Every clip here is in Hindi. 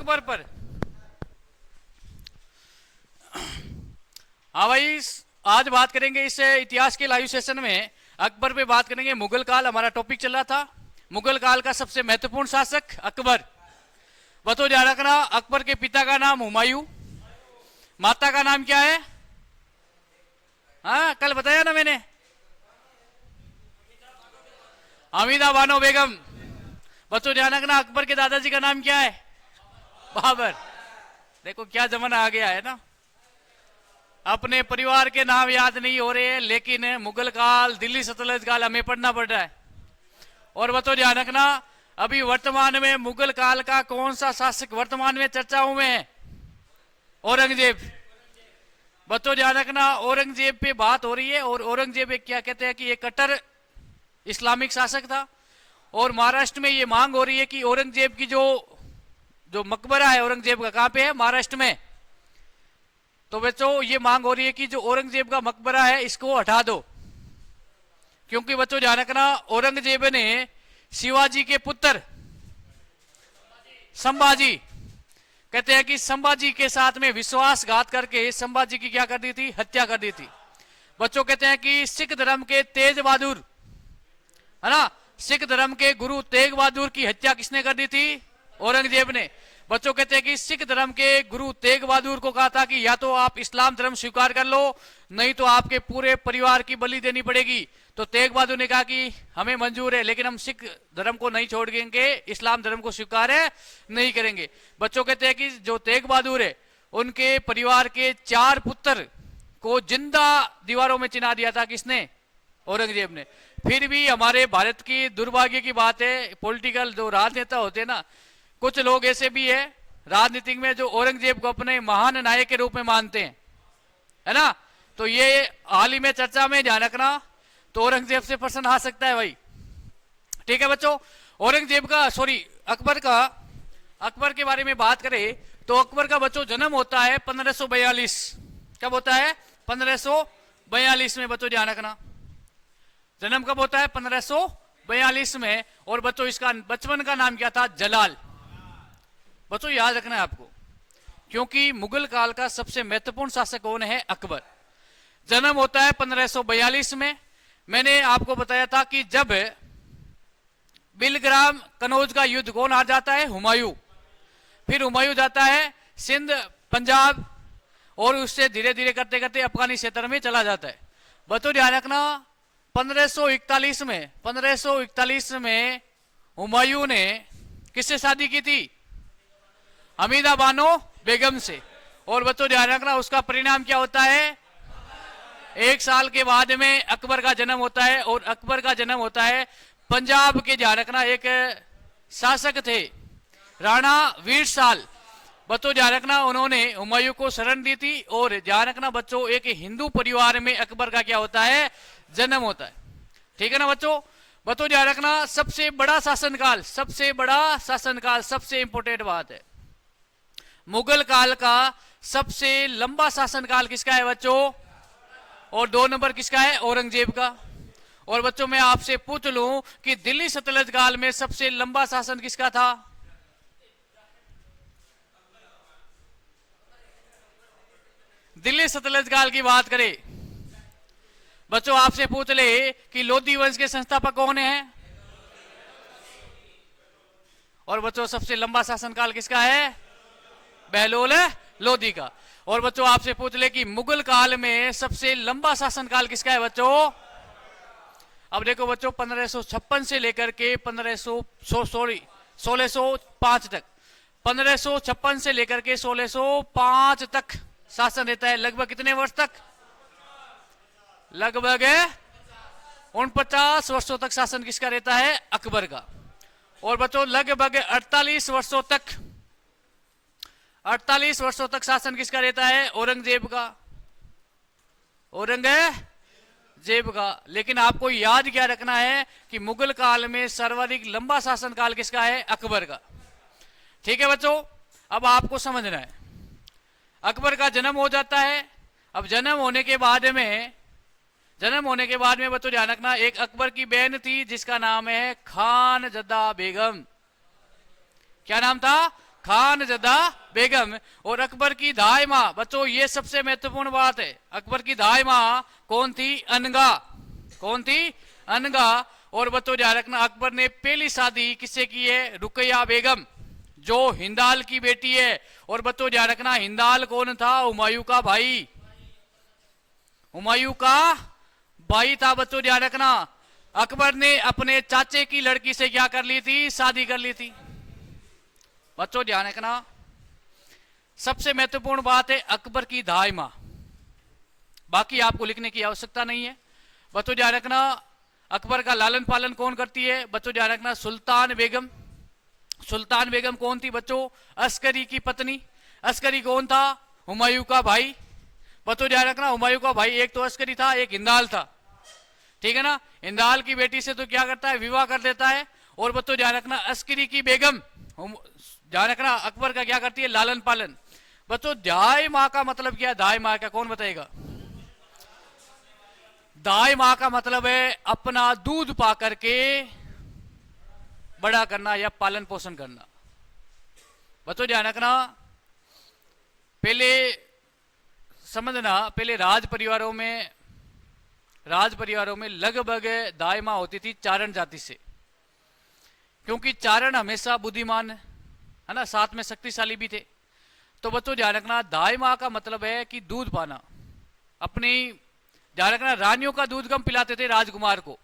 अकबर पर। हाँ भाई, आज बात करेंगे इस इतिहास के लाइव सेशन में अकबर पे बात करेंगे। मुगल काल हमारा टॉपिक चल रहा था। मुगल काल का सबसे महत्वपूर्ण शासक अकबर। बताओ ध्यान रखना, अकबर के पिता का नाम हुमायूं, माता का नाम क्या है? हाँ, कल बताया ना मैंने, हमीदा बानो बेगम। बच्चों ध्यान रखना, अकबर के दादाजी का नाम क्या है? बाबर। देखो क्या जमाना आ गया है ना, अपने परिवार के नाम याद नहीं हो रहे हैं, लेकिन मुगल काल, दिल्ली सल्तनत काल हमें पढ़ना पड़ रहा है। और बच्चों ध्यान रखना, अभी वर्तमान में मुगल काल का कौन सा शासक वर्तमान में चर्चाओं में है? औरंगजेब। बच्चों ध्यान रखना, औरंगजेब पे बात हो रही है। और औरंगजेब एक क्या कहते हैं कि एक कट्टर इस्लामिक शासक था। और महाराष्ट्र में ये मांग हो रही है कि औरंगजेब की जो मकबरा है औरंगजेब का, कहां पे है? महाराष्ट्र में। तो बच्चों ये मांग हो रही है कि जो औरंगजेब का मकबरा है इसको हटा दो, क्योंकि बच्चों ध्यान रखना, औरंगजेब ने शिवाजी के पुत्र संभाजी, कहते हैं कि संभाजी के साथ में विश्वासघात करके संभाजी की क्या कर दी थी? हत्या कर दी थी। बच्चों कहते हैं कि सिख धर्म के तेज बहादुर, है ना, सिख धर्म के गुरु तेग बहादुर की हत्या किसने कर दी थी? औरंगजेब ने। बच्चों कहते हैं कि सिख धर्म के गुरु तेग बहादुर को कहा था कि या तो आप इस्लाम धर्म स्वीकार कर लो, नहीं तो आपके पूरे परिवार की बलि देनी पड़ेगी। तो तेग बहादुर ने कहा कि हमें मंजूर है, लेकिन हम सिख धर्म को नहीं छोड़ेंगे, इस्लाम धर्म को स्वीकार नहीं करेंगे। बच्चों कहते हैं कि जो तेग बहादुर है उनके परिवार के 4 पुत्र को जिंदा दीवारों में चिना दिया था। किसने? औरंगजेब ने। फिर भी हमारे भारत की दुर्भाग्य की बात है, पॉलिटिकल जो राजनेता होते हैं ना, कुछ लोग ऐसे भी है राजनीतिक में जो औरंगजेब को अपने महान नायक के रूप में मानते हैं, है ना। तो ये हाल ही में चर्चा में ध्यान रखना, तो औरंगजेब से प्रश्न आ सकता है भाई। ठीक है बच्चों, औरंगजेब का अकबर के बारे में बात करें तो अकबर का बच्चों जन्म होता है 1542। कब होता है? 1542 में। बच्चों ध्यान रखना, जन्म कब होता है? 1542 में। और बच्चों इसका बचपन का नाम क्या था? जलाल। बच्चों याद रखना है आपको, क्योंकि मुगल काल का सबसे महत्वपूर्ण शासक कौन है? अकबर। जन्म होता है 1542 में। मैंने आपको बताया था कि जब बिलग्राम कनौज का युद्ध कौन हार जाता है? हुमायूं। फिर हुमायूं जाता है सिंध, पंजाब, और उससे धीरे धीरे करते करते अफगानी क्षेत्र में चला जाता है। बच्चों ध्यान रखना, 1541 में हुमायूं ने किससे शादी की थी? हमीदा बानो बेगम से। और बच्चों ध्यान रखना, उसका परिणाम क्या होता है? 1 साल के बाद में अकबर का जन्म होता है। और अकबर का जन्म होता है पंजाब के, ध्यान रखना, एक शासक थे राणा वीर साल। बच्चों ध्यान रखना, उन्होंने हुमायूं को शरण दी थी। और ध्यान रखना बच्चों, एक हिंदू परिवार में अकबर का क्या होता है? जन्म होता है। ठीक है ना बच्चों। बच्चों ध्यान रखना, सबसे बड़ा शासनकाल, सबसे इंपोर्टेंट बात है, मुगल काल का सबसे लंबा शासनकाल किसका है बच्चों? और 2 नंबर किसका है? औरंगजेब का। और बच्चों मैं आपसे पूछ लूं कि दिल्ली सल्तनत काल में सबसे लंबा शासन किसका था? दिल्ली सल्तनत काल की बात करें बच्चों, आपसे पूछ ले कि लोधी वंश के संस्थापक कौन है? और बच्चों सबसे लंबा शासनकाल किसका है? बहलोल लोधी का। और बच्चों आपसे पूछ ले कि मुगल काल में सबसे लंबा शासनकाल किसका है बच्चों? अब देखो बच्चों, 1556 से लेकर के 1605 तक, 1556 से लेकर के 1605 तक शासन रहता है। लगभग कितने वर्ष तक? लगभग 49 वर्षों तक शासन किसका रहता है? अकबर का। और बच्चों लगभग 48 वर्षों तक शासन किसका रहता है? औरंगजेब का। लेकिन आपको याद क्या रखना है कि मुगल काल में सर्वाधिक लंबा शासनकाल किसका है? अकबर का। ठीक है बच्चों, अब आपको समझना है, अकबर का जन्म हो जाता है। अब जन्म होने के बाद में बच्चों ध्यान रखना, एक अकबर की बहन थी जिसका नाम है खानजदा बेगम। क्या नाम था? खानजदा बेगम। और अकबर की दाई माँ, बच्चों ये सबसे महत्वपूर्ण बात है, अकबर की दाई माँ कौन थी? अनगा। कौन थी? अनगा। और बच्चों ध्यान रखना, अकबर ने पहली शादी किससे की है? रुकैया बेगम, जो हिंदाल की बेटी है। और बच्चों ध्यान रखना, हिंदाल कौन था? हुमायूं का भाई, हुमायूं का भाई था। बच्चों ध्यान रखना, अकबर ने अपने चाचे की लड़की से क्या कर ली थी? शादी कर ली थी। बच्चों ध्यान रखना, सबसे महत्वपूर्ण बात है अकबर की दाई मां, बाकी आपको लिखने की आवश्यकता नहीं है। बच्चों ध्यान रखना, अकबर का लालन पालन कौन करती है? बच्चों ध्यान रखना, सुल्तान बेगम। सुल्तान बेगम कौन थी बच्चों? अस्करी की पत्नी। अस्करी कौन था? हुमायूं का भाई। बच्चों ध्यान रखना, हुमायूं का भाई एक तो अस्करी था, एक हिंदाल था, ठीक है ना। हिंदाल की बेटी से तो क्या करता है? विवाह कर देता है। और बच्चों ध्यान रखना, अस्करी की बेगम, ध्यान रखना, अकबर का क्या करती है? लालन पालन। बच्चों दाई माँ का मतलब क्या है? दाई माँ का कौन बताएगा? दाई माँ का मतलब है अपना दूध पा करके बड़ा करना या पालन पोषण करना। बच्चों ध्यान रखना, पहले समझना, पहले राज परिवारों में लगभग दाई माँ होती थी चारण जाति से, क्योंकि चारण हमेशा बुद्धिमान है ना, साथ में शक्तिशाली भी थे। तो बच्चों ध्यान रखना, दाई माँ का मतलब है कि दूध पाना। अपनी ध्यान रखना, रानियों का दूध कम पिलाते थे राजकुमार को।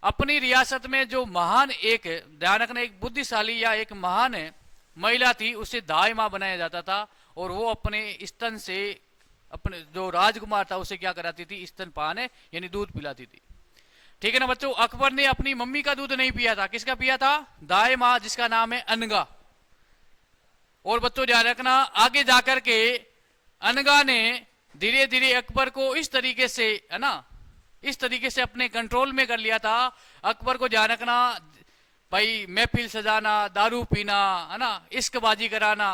अपनी रियासत में जो महान एक, ध्यान रखना, एक बुद्धिशाली या एक महान महिला थी, उसे दाई माँ बनाया जाता था। और वो अपने स्तन से अपने जो राजकुमार था उसे क्या कराती थी? स्तनपान यानी दूध पिलाती थी, ठीक है ना बच्चों। अकबर ने अपनी मम्मी का दूध नहीं पिया था, किसका पिया था? दाई माँ, जिसका नाम है अनगा। और बच्चों ध्यान रखना, आगे जाकर के अनगा ने धीरे धीरे अकबर को इस तरीके से, है ना, इस तरीके से अपने कंट्रोल में कर लिया था। अकबर को ध्यान रखना भाई, महफिल सजाना, दारू पीना, है ना, इश्कबाजी कराना,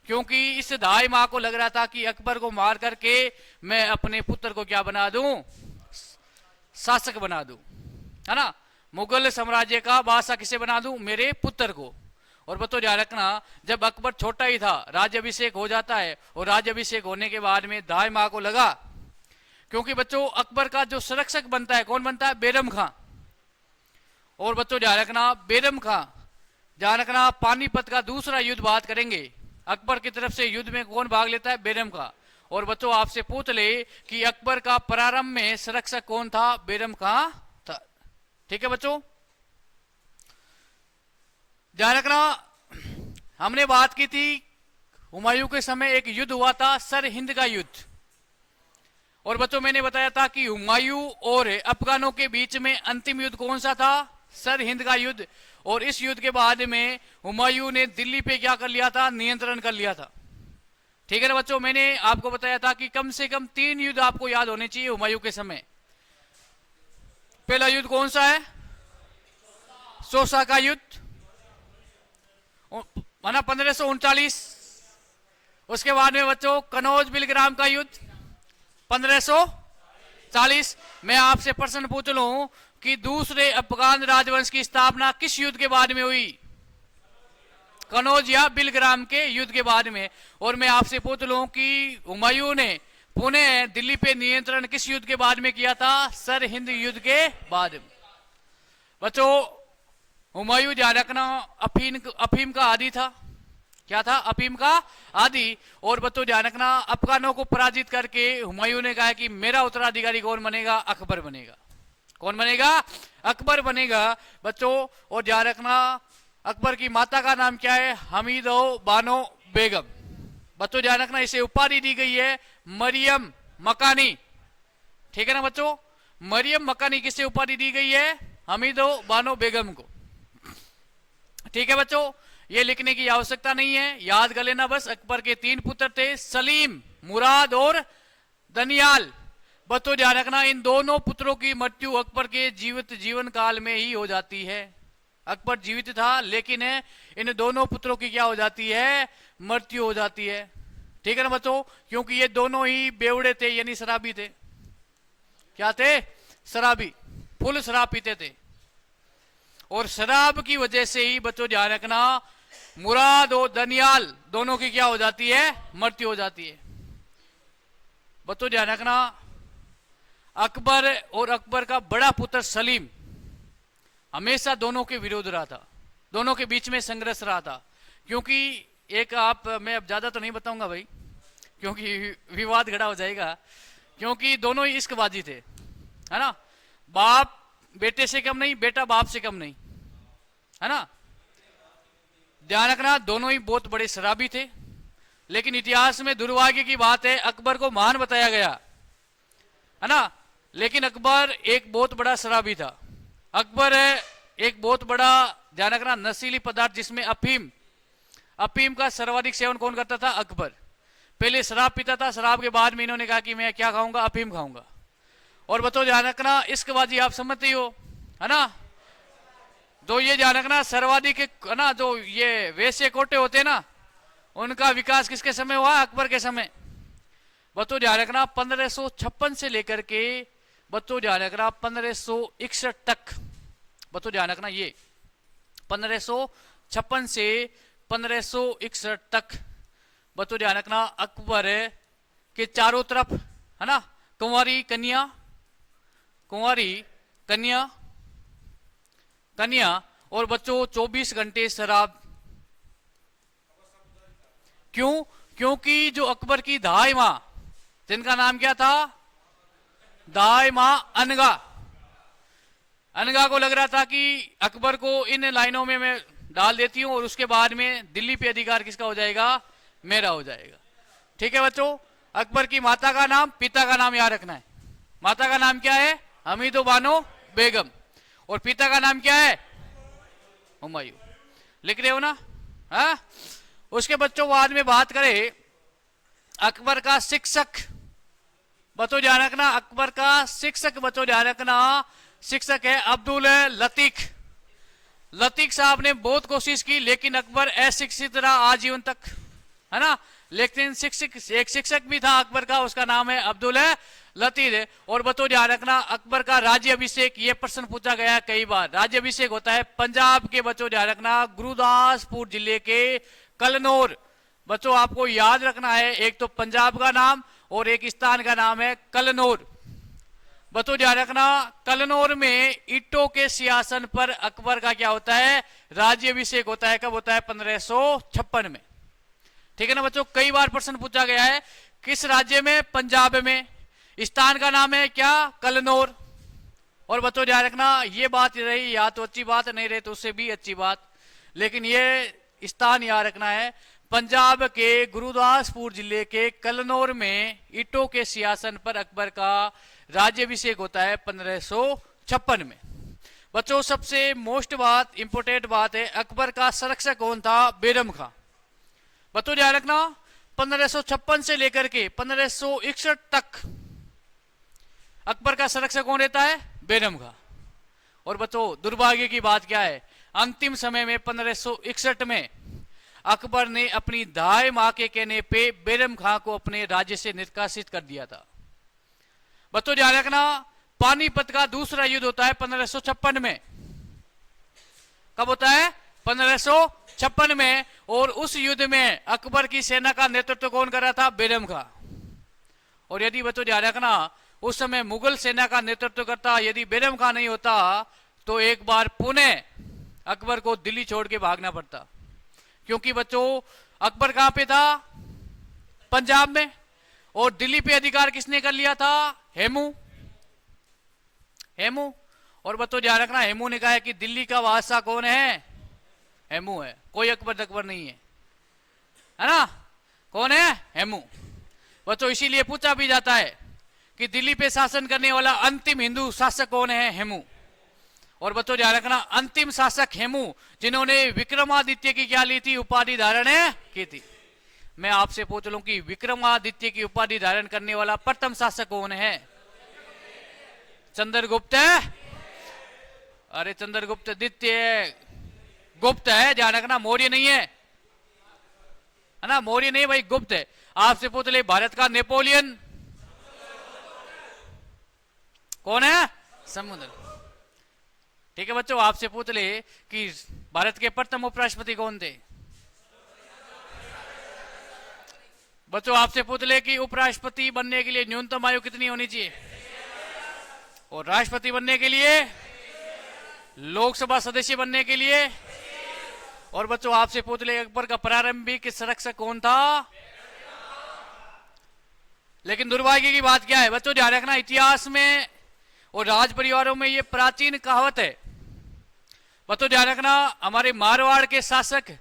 क्योंकि इस दाई माँ को लग रहा था कि अकबर को मार करके मैं अपने पुत्र को क्या बना दूं? शासक बना दूं, है ना, मुगल साम्राज्य का बादशाह किसे बना दूं? मेरे पुत्र को। और बच्चों ध्यान रखना, जब अकबर छोटा ही था, राज्याभिषेक हो जाता है, और राज्याभिषेक होने के बाद में दाई माँ को लगा, क्योंकि बच्चों अकबर का जो संरक्षक बनता है, कौन बनता है? बैरम खां। और बच्चों ध्यान रखना, बैरम खां, ध्यान रखना, पानीपत का दूसरा युद्ध बात करेंगे, अकबर की तरफ से युद्ध में कौन भाग लेता है? बैरम खां। और बच्चों आपसे पूछ ले कि अकबर का प्रारंभ में संरक्षक कौन था? बैरम खां था, ठीक है बच्चों। ध्यान रखना, हमने बात की थी हुमायूं के समय एक युद्ध हुआ था, सरहिंद का युद्ध। और बच्चों मैंने बताया था कि हुमायूं और अफगानों के बीच में अंतिम युद्ध कौन सा था? सरहिंद का युद्ध। और इस युद्ध के बाद में हुमायूं ने दिल्ली पे क्या कर लिया था? नियंत्रण कर लिया था, ठीक है ना बच्चों। मैंने आपको बताया था कि कम से कम 3 युद्ध आपको याद होने चाहिए हुमायूं के समय। पहला युद्ध कौन सा है? सोसा का युद्ध, माना 1539। उसके बाद में बच्चों कनौज बिलग्राम का युद्ध 1540। मैं आपसे प्रश्न पूछ लूं कि दूसरे अफगान राजवंश की स्थापना किस युद्ध के बाद में हुई? कनौज या बिलग्राम के युद्ध के बाद में। और मैं आपसे पूछ लूं कि हुमायूं ने पुणे दिल्ली पे नियंत्रण किस युद्ध के बाद में किया था? सरहिंद युद्ध के बाद में। बच्चों हुमायूं ध्यान रखना अफीम का आदी था, क्या था? अफीम का आदी। और बच्चों ध्यान रखना, अफगानों को पराजित करके हुमायूं ने कहा कि मेरा उत्तराधिकारी कौन बनेगा? अकबर बनेगा। कौन बनेगा? अकबर बनेगा बच्चों। और ध्यान रखना, अकबर की माता का नाम क्या है? हमीदो बानो बेगम। बच्चों ध्यान रखना, इसे उपाधि दी गई है मरियम मकानी, ठीक है ना बच्चों। मरियम मकानी किसे उपाधि दी गई है? हमीदो बानो बेगम को, ठीक है बच्चों। ये लिखने की आवश्यकता नहीं है, याद कर लेना बस। अकबर के 3 पुत्र थे, सलीम, मुराद और दनियाल। बच्चों ध्यान रखना, इन दोनों पुत्रों की मृत्यु अकबर के जीवन काल में ही हो जाती है। अकबर जीवित था लेकिन इन दोनों पुत्रों की क्या हो जाती है? मृत्यु हो जाती है, ठीक है ना बच्चों। क्योंकि ये दोनों ही बेवड़े थे, यानी शराबी थे। क्या थे? शराबी, फुल शराब पीते थे। और शराब की वजह से ही बच्चों ध्यान रखना, मुराद और दनियाल दोनों की क्या हो जाती है, मृत्यु हो जाती है। बच्चों ध्यान रखना, अकबर और अकबर का बड़ा पुत्र सलीम हमेशा दोनों के विरोध रहा था, दोनों के बीच में संघर्ष रहा था। क्योंकि एक मैं अब ज्यादा तो नहीं बताऊंगा भाई, क्योंकि विवाद खड़ा हो जाएगा। क्योंकि दोनों ही इश्कबाजी थे, है ना। बाप बेटे से कम नहीं, बेटा बाप से कम नहीं, है ना। ध्यान रखना, दोनों ही बहुत बड़े शराबी थे। लेकिन इतिहास में दुर्भाग्य की बात है, अकबर को महान बताया गया, है ना। लेकिन अकबर एक बहुत बड़ा शराबी था। अकबर एक बहुत बड़ा, ध्यान रखना, नशीली पदार्थ जिसमें अफीम, अफीम का सर्वाधिक सेवन कौन करता था, अकबर। पहले शराब पीता था, शराब के बाद में इन्होंने कहा कि मैं क्या खाऊंगा, अफीम खाऊंगा। और बताओ ध्यान रखना, इश्कबाजी आप समझते हो, है ना। तो ये ध्यान रखना, सर्वाधिक, है ना, जो ये वैश्य कोटे होते हैं ना, उनका विकास किसके समय हुआ, अकबर के समय। बच्चों ध्यान रखना, 1556 से लेकर के बच्चों ध्यान रखना 1561 तक, बच्चों ध्यान रखना, ये 1556 से 1561 तक बच्चों ध्यान रखना, अकबर के चारों तरफ, है ना, कुंवारी कन्या, कुंवारी कन्या, कन्या, और बच्चों 24 घंटे शराब। क्यों? क्योंकि जो अकबर की दाई मां, जिनका नाम क्या था, दाई मां अनगा, अनगा को लग रहा था कि अकबर को इन लाइनों में मैं डाल देती हूं और उसके बाद में दिल्ली पे अधिकार किसका हो जाएगा, मेरा हो जाएगा। ठीक है बच्चों, अकबर की माता का नाम, पिता का नाम याद रखना है। माता का नाम क्या है, हमीदो बानो बेगम, और पिता का नाम क्या है, हुमायूं। लिख रहे हो ना, हाँ। उसके बच्चों बाद में बात करें, अकबर का शिक्षक, बच्चों ध्यान रखना, अकबर का शिक्षक, बच्चों ध्यान रखना, शिक्षक है अब्दुल लतीक। लतीक साहब ने बहुत कोशिश की, लेकिन अकबर अशिक्षित रहा आजीवन तक, है ना। लेकिन एक शिक्षक भी था अकबर का, उसका नाम है अब्दुल लतीक। और बच्चों ध्यान रखना, अकबर का राज्य अभिषेक, ये प्रश्न पूछा गया कई बार। राज्य अभिषेक होता है पंजाब के, बच्चों ध्यान रखना, गुरुदासपुर जिले के कलनौर। बच्चों आपको याद रखना है, एक तो पंजाब का नाम और एक स्थान का नाम है कलनौर। बच्चों ध्यान रखना, कलनौर में ईटों के सिंहासन पर अकबर का क्या होता है, राज्य अभिषेक होता है। कब होता है, 1556 में। ठीक है ना बच्चों, कई बार प्रश्न पूछा गया है, किस राज्य में, पंजाब में। स्थान का नाम है क्या, कलनौर। और बच्चों ध्यान रखना, ये बात रही या तो अच्छी बात, नहीं रही तो उससे भी अच्छी बात, लेकिन ये स्थान याद रखना है, पंजाब के गुरुदासपुर जिले के कलनौर में ईटों के सिंहासन पर अकबर का राज्याभिषेक होता है 1556 में। बच्चों सबसे मोस्ट बात, इंपोर्टेंट बात है, अकबर का संरक्षक कौन था, बैरम खां। बच्चों ध्यान रखना, 1556 से लेकर के 1561 तक अकबर का संरक्षक कौन रहता है, बैरम खां। और बच्चों दुर्भाग्य की बात क्या है, अंतिम समय में 1561 में अकबर ने अपनी दाई मां के कहने पे बैरम खां को अपने राज्य से निष्कासित कर दिया था। बच्चों ध्यान रखना, पानीपत का दूसरा युद्ध होता है 1556 में। कब होता है, 1556 में। और उस युद्ध में अकबर की सेना का नेतृत्व कौन कर रहा था, बैरम खां। और यदि बच्चों ध्यान रखना, उस समय मुगल सेना का नेतृत्व करता यदि बैरम खां नहीं होता, तो एक बार पुनः अकबर को दिल्ली छोड़ के भागना पड़ता। क्योंकि बच्चों अकबर कहां पे था, पंजाब में, और दिल्ली पे अधिकार किसने कर लिया था, हेमू। हेमू। और बच्चों ध्यान रखना, हेमू ने कहा है कि दिल्ली का बादशाह कौन है, हेमू है, कोई अकबर नहीं है ना। कौन है, हेमू। बच्चों इसीलिए पूछा भी जाता है कि दिल्ली पे शासन करने वाला अंतिम हिंदू शासक कौन है, हेमू। और बच्चों ध्यान रखना, अंतिम शासक हेमू, जिन्होंने विक्रमादित्य की क्या ली थी, उपाधि धारण की थी। मैं आपसे पूछ लूं कि विक्रमादित्य की उपाधि धारण करने वाला प्रथम शासक कौन है, चंद्रगुप्त है। अरे चंद्रगुप्त द्वितीय गुप्त है, ध्यान रखना, मौर्य नहीं है ना, मौर्य नहीं भाई, गुप्त है। आपसे पूछ ले, भारत का नेपोलियन कौन है, समुद्र। ठीक है बच्चों, आपसे पूछ ले कि भारत के प्रथम उपराष्ट्रपति कौन थे, बच्चों आपसे पूछ ले कि उपराष्ट्रपति बनने के लिए न्यूनतम आयु कितनी होनी चाहिए, और राष्ट्रपति बनने के लिए, लोकसभा सदस्य बनने के लिए। और बच्चों आपसे पूछ ले अकबर का प्रारंभिक संरक्षक कौन था। लेकिन दुर्भाग्य की बात क्या है बच्चों, ध्यान रखना, इतिहास में और राज परिवारों में ये प्राचीन कहावत है। बच्चों ध्यान रखना, हमारे मारवाड़ के शासक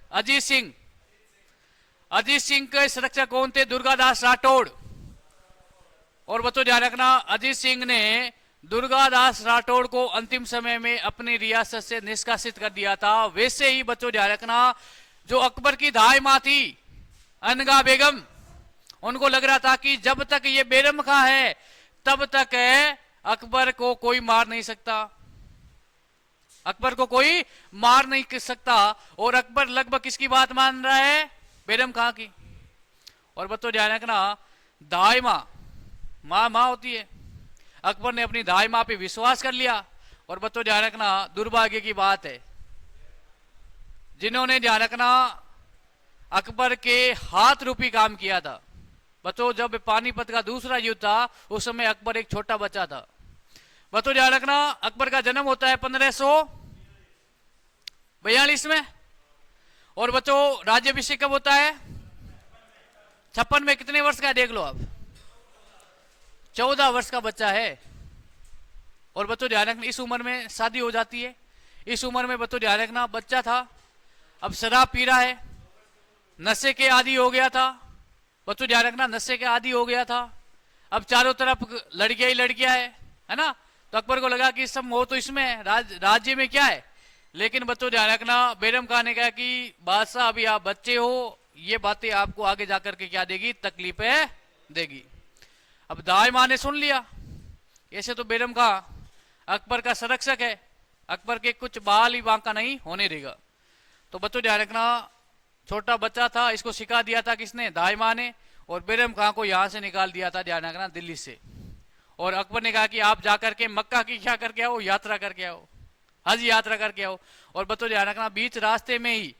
अजीत सिंह के संरक्षक कौन थे, दुर्गादास राठौड़। और बच्चों ध्यान रखना, अजीत सिंह ने दुर्गादास राठौड़ को अंतिम समय में अपनी रियासत से निष्कासित कर दिया था। वैसे ही बच्चों ध्यान रखना, जो अकबर की दाई मां थी अनगा बेगम, उनको लग रहा था कि जब तक ये बेरम खां है तब तक अकबर को कोई मार नहीं सकता, अकबर को कोई मार नहीं सकता। और अकबर लगभग किसकी बात मान रहा है, बेरम खां की। और बच्चों ध्यान रखना, दाई मां होती है, अकबर ने अपनी दाई मां पे विश्वास कर लिया। और बच्चों ध्यान रखना, दुर्भाग्य की बात है, जिन्होंने ध्यान रखना अकबर के हाथ रूपी काम किया था। बच्चों जब पानीपत का दूसरा युद्ध था उस समय अकबर एक छोटा बच्चा था। बच्चों ध्यान रखना, अकबर का जन्म होता है 1542 में। और बच्चों राज्याभिषेक कब होता है, 56 में। कितने वर्ष का है देख लो आप, 14 वर्ष का बच्चा है। और बच्चों ध्यान रखना, इस उम्र में शादी हो जाती है। इस उम्र में बच्चों ध्यान रखना, बच्चा था, अब शराब पी रहा है, नशे के आदी हो गया था। बच्चों ध्यान रखना, नशे के आदी हो गया था, अब चारों तरफ लड़कियां ही लड़कियां है ना। तो अकबर को लगा कि सब मोह तो इसमें है, राज्य में क्या है। लेकिन बच्चों ध्यान रखना, बेरम खां ने कहा कि बादशाह अभी आप बच्चे हो, ये बातें आपको आगे जाकर के क्या देगी, तकलीफें देगी। अब दाई मां ने सुन लिया, ऐसे तो बेरम खां अकबर का संरक्षक है, अकबर के कुछ बाल ही बांका नहीं होने देगा। तो बच्चों ध्यान रखना, छोटा बच्चा था, इसको सिखा दिया था किसने, दाई मां ने। और बेरम खां को यहां से निकाल दिया था, ध्यान रखना, दिल्ली से। और अकबर ने कहा कि आप जाकर के मक्का की क्या करके आओ, यात्रा करके आओ, हज यात्रा करके आओ। और बच्चों ध्यान रखना, बीच रास्ते में ही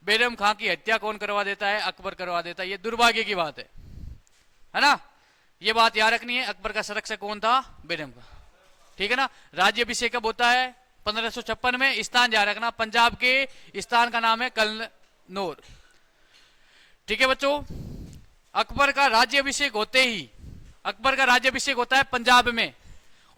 बेरम खां की हत्या कौन करवा देता है, अकबर करवा देता है। ये दुर्भाग्य की बात है ना। ये बात याद रखनी है, अकबर का संरक्षक कौन था, बेरम खां, ठीक है ना। राज्याभिषेक कब होता है, 1556 में। स्थान याद रखना, पंजाब के स्थान का नाम है कलनौर, ठीक है बच्चों। अकबर का राज्याभिषेक होते ही, अकबर का राज्याभिषेक होता है पंजाब में।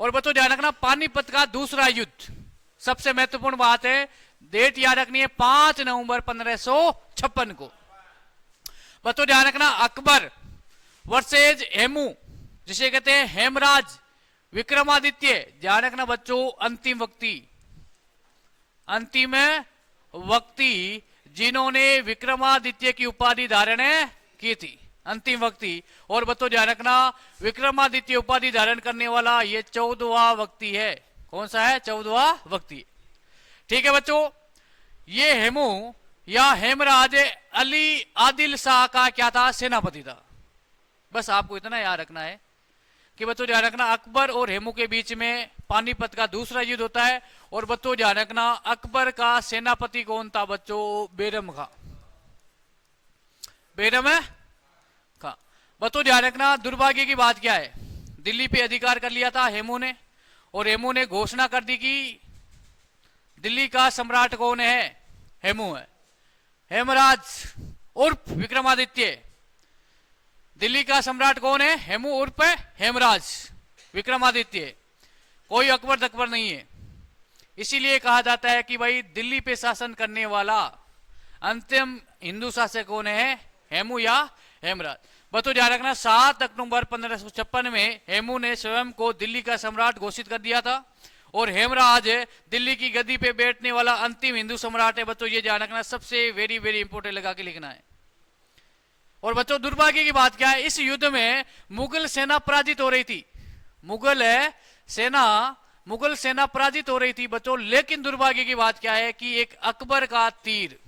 और बच्चों ध्यान रखना, पानीपत का दूसरा युद्ध, सबसे महत्वपूर्ण बात है, डेट याद रखनी है, 5 नवंबर 1556 को। बच्चों ध्यान रखना, अकबर वर्सेज हेमू, जिसे कहते हैं हेमराज विक्रमादित्य। ध्यान रखना बच्चों, अंतिम व्यक्ति जिन्होंने विक्रमादित्य की उपाधि धारण की थी, अंतिम व्यक्ति। और बच्चों ध्यान रखना, विक्रमादित्य उपाधि धारण करने वाला ये 14वां व्यक्ति है। कौन सा है, 14वां व्यक्ति, ठीक है बच्चों। ये हेमू या हेमराज अली आदिल शाह का क्या था, सेनापति था। बस आपको इतना याद रखना है कि बच्चों ध्यान रखना, अकबर और हेमू के बीच में पानीपत का दूसरा युद्ध होता है। और बच्चों ध्यान रखना, अकबर का सेनापति कौन था बच्चों, बेरम खां, बेरम खां। बच्चों ध्यान रखना, दुर्भाग्य की बात क्या है, दिल्ली पे अधिकार कर लिया था हेमू ने। और हेमू ने घोषणा कर दी कि दिल्ली का सम्राट कौन है, हेमू है, हेमराज उर्फ विक्रमादित्य। दिल्ली का सम्राट कौन है, हेमू उर्फ हेमराज विक्रमादित्य, कोई अकबर नहीं है। इसीलिए कहा जाता है कि भाई दिल्ली पे शासन करने वाला अंतिम हिंदू शासक कौन है, हेमू या हेमराज। बच्चों ध्यान रखना, 7 अक्टूबर 1556 में हेमू ने स्वयं को दिल्ली का सम्राट घोषित कर दिया था। और हेमराज दिल्ली की गद्दी पे बैठने वाला अंतिम हिंदू सम्राट है। बच्चों ये ध्यान रखना, सबसे वेरी वेरी इंपोर्टेंट लगा के लिखना है। और बच्चों दुर्भाग्य की बात क्या है, इस युद्ध में मुगल सेना पराजित हो रही थी, मुगल सेना पराजित हो रही थी बच्चों। लेकिन दुर्भाग्य की बात क्या है कि एक अकबर का तीर,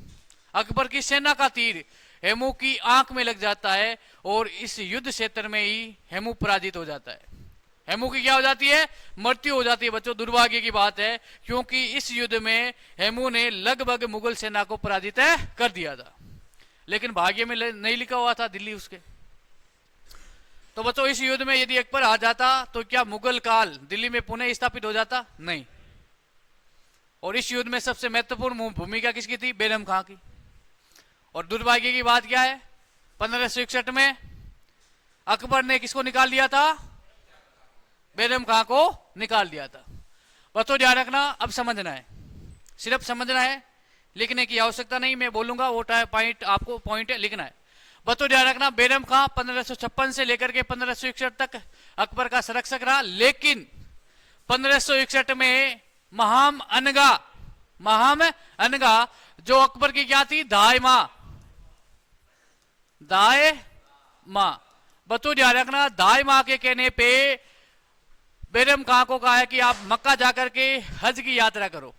अकबर की सेना का तीर हेमू की आंख में लग जाता है। और इस युद्ध क्षेत्र में ही हेमू पराजित हो जाता है, हेमू की क्या हो जाती है, मृत्यु हो जाती है बच्चों। दुर्भाग्य की बात है, क्योंकि इस युद्ध में हेमू ने लगभग मुगल सेना को पराजित कर दिया था। लेकिन भाग्य में नहीं लिखा हुआ था दिल्ली उसके, तो बच्चों इस युद्ध में यदि अकबर आ जाता तो क्या मुगल काल दिल्ली में पुनः स्थापित हो जाता? नहीं। और इस युद्ध में सबसे महत्वपूर्ण भूमिका किसकी थी? बैरम खां की। और दुर्भाग्य की बात क्या है, 1561 में अकबर ने किसको निकाल दिया था? बैरम खां को निकाल दिया था। बच्चों ध्यान रखना, अब समझना है, सिर्फ समझना है, लिखने की आवश्यकता नहीं, मैं बोलूंगा वो पॉइंट आपको पॉइंट लिखना है। बच्चों ध्यान रखना, बैरम खां 1556 से लेकर के 1561 तक अकबर का संरक्षक रहा, लेकिन 1561 में महाम अनगा जो अकबर की क्या थी? दाई मां। बच्चों ध्यान रखना, दाई मां के कहने पे बैरम खां को कहा है कि आप मक्का जाकर के हज की यात्रा करो।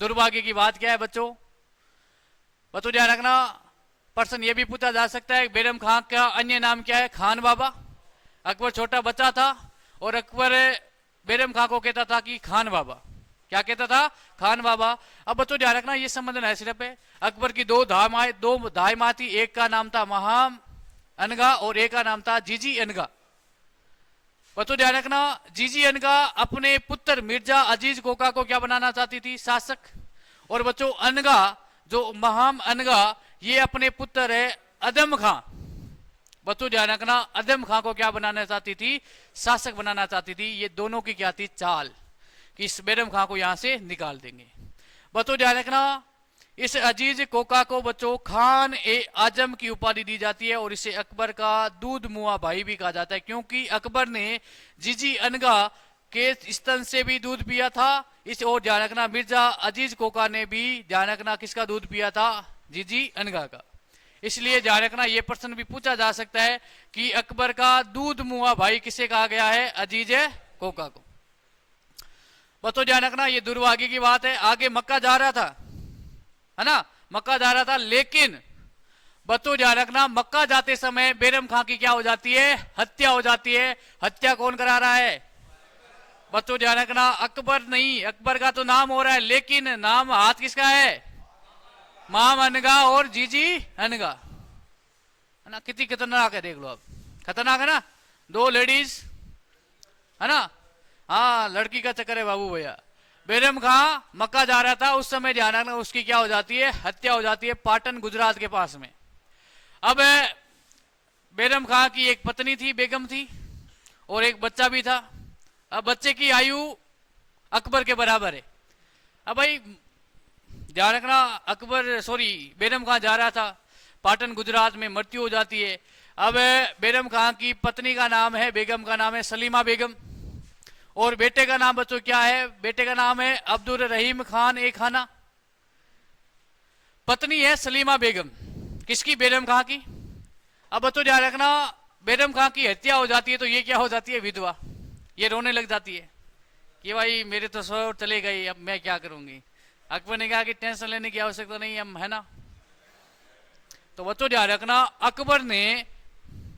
दुर्भाग्य की बात क्या है बच्चों? ध्यान रखना, प्रश्न यह भी पूछा जा सकता है बैरम खां का अन्य नाम क्या है? खान बाबा। अकबर छोटा बच्चा था और अकबर बैरम खां को कहता था कि खान बाबा। क्या कहता था? खान बाबा। अब बच्चों ध्यान रखना, ये समझना है सिर्फ है, अकबर की दो दाई मां थी, एक का नाम था महाम अनगा और एक का नाम था जीजी अनगा। बच्चों ध्यान रखना, जीजी अनगा अपने पुत्र मिर्जा अजीज कोका को क्या बनाना चाहती थी? शासक। और बच्चों अनगा जो महाम अनगा ये अपने पुत्र है अदम खां। बच्चों ध्यान रखना, अदम खां को क्या बनाना चाहती थी? शासक बनाना चाहती थी। ये दोनों की क्या थी? चाल कि इस बैरम खां को यहां से निकाल देंगे। बच्चों ध्यान रखना, इस अजीज कोका को बच्चों खान ए आजम की उपाधि दी जाती है और इसे अकबर का दूध मुआ भाई भी कहा जाता है, क्योंकि अकबर ने जीजी अनगा के स्तन से भी दूध पिया था। इस और ध्यान रखना, मिर्जा अजीज कोका ने भी ध्यान रखना किसका दूध पिया था? जीजी अनगा का। इसलिए ध्यान रखना, यह प्रश्न भी पूछा जा सकता है कि अकबर का दूध मुआ भाई किसे कहा गया है? अजीज कोका को। बच्चों ध्यान रखना, ये दुर्भाग्य की बात है, आगे मक्का जा रहा था, है ना, मक्का जा रहा था, लेकिन बच्चों ध्यान रखना, मक्का जाते समय बैरम खां की क्या हो जाती है? हत्या हो जाती है। हत्या कौन करा रहा है? बच्चों ध्यान रखना, अकबर नहीं, अकबर का तो नाम हो रहा है, लेकिन नाम हाथ किसका है? माम अनगा और जीजी अनगा, है ना। कितनी खतरनाक है, देख लो अब, खतरनाक है ना। दो लेडीज, है ना, हाँ लड़की का चक्कर है बाबू भैया। बैरम खां मक्का जा रहा था, उस समय ध्यान रखना उसकी क्या हो जाती है? हत्या हो जाती है, पाटन गुजरात के पास में। अब बैरम खां की एक पत्नी थी, बेगम थी, और एक बच्चा भी था। अब बच्चे की आयु अकबर के बराबर है। अब भाई ध्यान रखना, बैरम खां जा रहा था, पाटन गुजरात में मृत्यु हो जाती है। अब बैरम खां की पत्नी का नाम है, बेगम का नाम है सलीमा बेगम, और बेटे का नाम बच्चों क्या है? बेटे का नाम है अब्दुल रहीम खान ए खाना। पत्नी है सलीमा बेगम, किसकी? बैरम खां की। अब बच्चों ध्यान रखना, बैरम खां की हत्या हो जाती है तो ये क्या हो जाती है? विधवा। ये रोने लग जाती है कि भाई मेरे तो सौर चले गए, अब मैं क्या करूंगी। अकबर ने कहा कि टेंशन लेने की आवश्यकता नहीं है, है ना। तो बच्चों ध्यान रखना, अकबर ने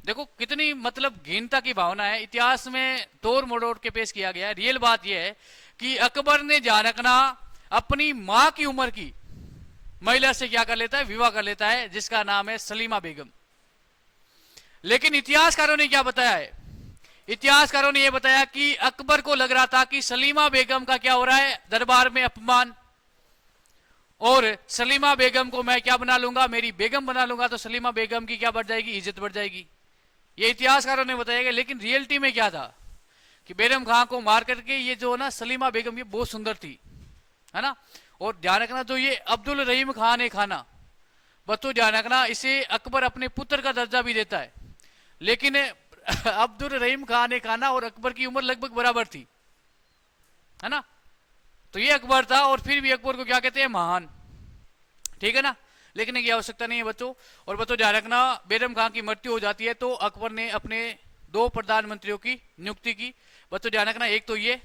देखो कितनी मतलब घृणता की भावना है, इतिहास में तोड़ मरोड़ के पेश किया गया है। रियल बात यह है कि अकबर ने ध्यान रखना अपनी मां की उम्र की महिला से क्या कर लेता है? विवाह कर लेता है, जिसका नाम है सलीमा बेगम। लेकिन इतिहासकारों ने क्या बताया है? इतिहासकारों ने यह बताया कि अकबर को लग रहा था कि सलीमा बेगम का क्या हो रहा है? दरबार में अपमान, और सलीमा बेगम को मैं क्या बना लूंगा? मेरी बेगम बना लूंगा, तो सलीमा बेगम की क्या बढ़ जाएगी? इज्जत बढ़ जाएगी। ये इतिहासकारों ने बताया। लेकिन रियलिटी में क्या था कि बैरम खां को मार करके ये जो ना सलीमा बेगम, ये बहुत सुंदर थी, है ना। और ध्यान रखना, जो ये अब्दुल रहीम खान ए खाना, बच्चों ध्यान रखना, इसे अकबर अपने पुत्र का दर्जा भी देता है, लेकिन अब्दुल रहीम खान ए खाना और अकबर की उम्र लगभग बराबर थी, है ना। तो ये अकबर था, और फिर भी अकबर को क्या कहते हैं? महान, ठीक है ना। लिखने की आवश्यकता नहीं है बच्चों। और बच्चों ध्यान रखना, बैरम खां की मृत्यु हो जाती है तो अकबर ने अपने दो प्रधानमंत्रियों की नियुक्ति की। बच्चों ध्यान रखना, एक तो ये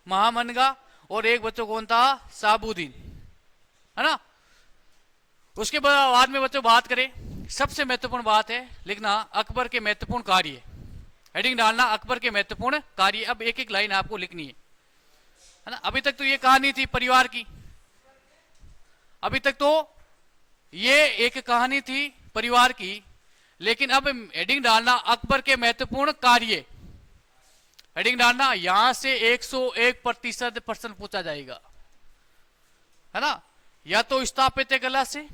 महामनगा और एक बच्चों कौन था? साबुद्दीन, है ना। उसके बाद में बच्चों बात करें, सबसे महत्वपूर्ण बात है लिखना अकबर के महत्वपूर्ण कार्य। हेडिंग डालना अकबर के महत्वपूर्ण कार्य। अब एक एक लाइन आपको लिखनी है ना। अभी तक तो ये कहानी थी परिवार की, अभी तक तो ये एक कहानी थी परिवार की, लेकिन अब हेडिंग डालना अकबर के महत्वपूर्ण कार्य, हेडिंग डालना यहां से 101% प्रश्न पूछा जाएगा, है ना, या तो स्थापत्य कला से,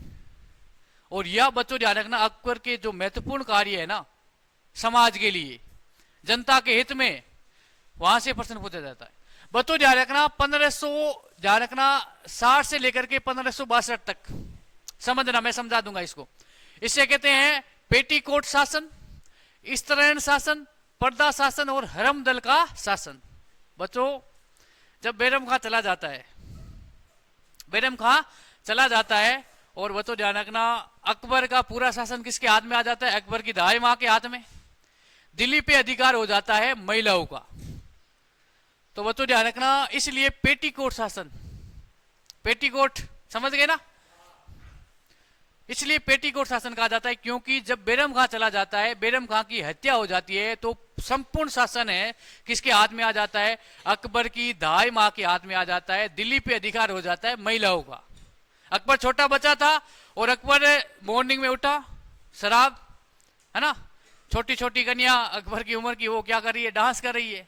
और या बच्चों ध्यान रखना अकबर के जो महत्वपूर्ण कार्य है ना समाज के लिए, जनता के हित में, वहां से प्रश्न पूछा जाता है। बच्चों ध्यान रखना 60 से लेकर के 1562 तक समझना, मैं समझा दूंगा इसको। इसे कहते हैं पेटीकोट शासन, स्तरण शासन, पर्दा शासन और हरम दल का शासन। बच्चों जब बैरम खां चला जाता है, बैरम खां चला जाता है, और बच्चों ध्यान रखना अकबर का पूरा शासन किसके हाथ में आ जाता है? अकबर की दाई मां के हाथ में। दिल्ली पे अधिकार हो जाता है महिलाओं का। तो बच्चों ध्यान रखना इसलिए पेटीकोट शासन, पेटीकोट समझ गए ना, इसलिए पेटीकोट शासन कहा जाता है, क्योंकि जब बैरम खां चला जाता है, बैरम खां की हत्या हो जाती है, तो संपूर्ण शासन है किसके हाथ में आ जाता है? अकबर की दाई मां के हाथ में आ जाता है। दिल्ली पे अधिकार हो जाता है महिलाओं का। अकबर छोटा बच्चा था और अकबर मॉर्निंग में उठा, शराब, है ना, छोटी छोटी कन्या अकबर की उम्र की वो क्या कर रही है? डांस कर रही है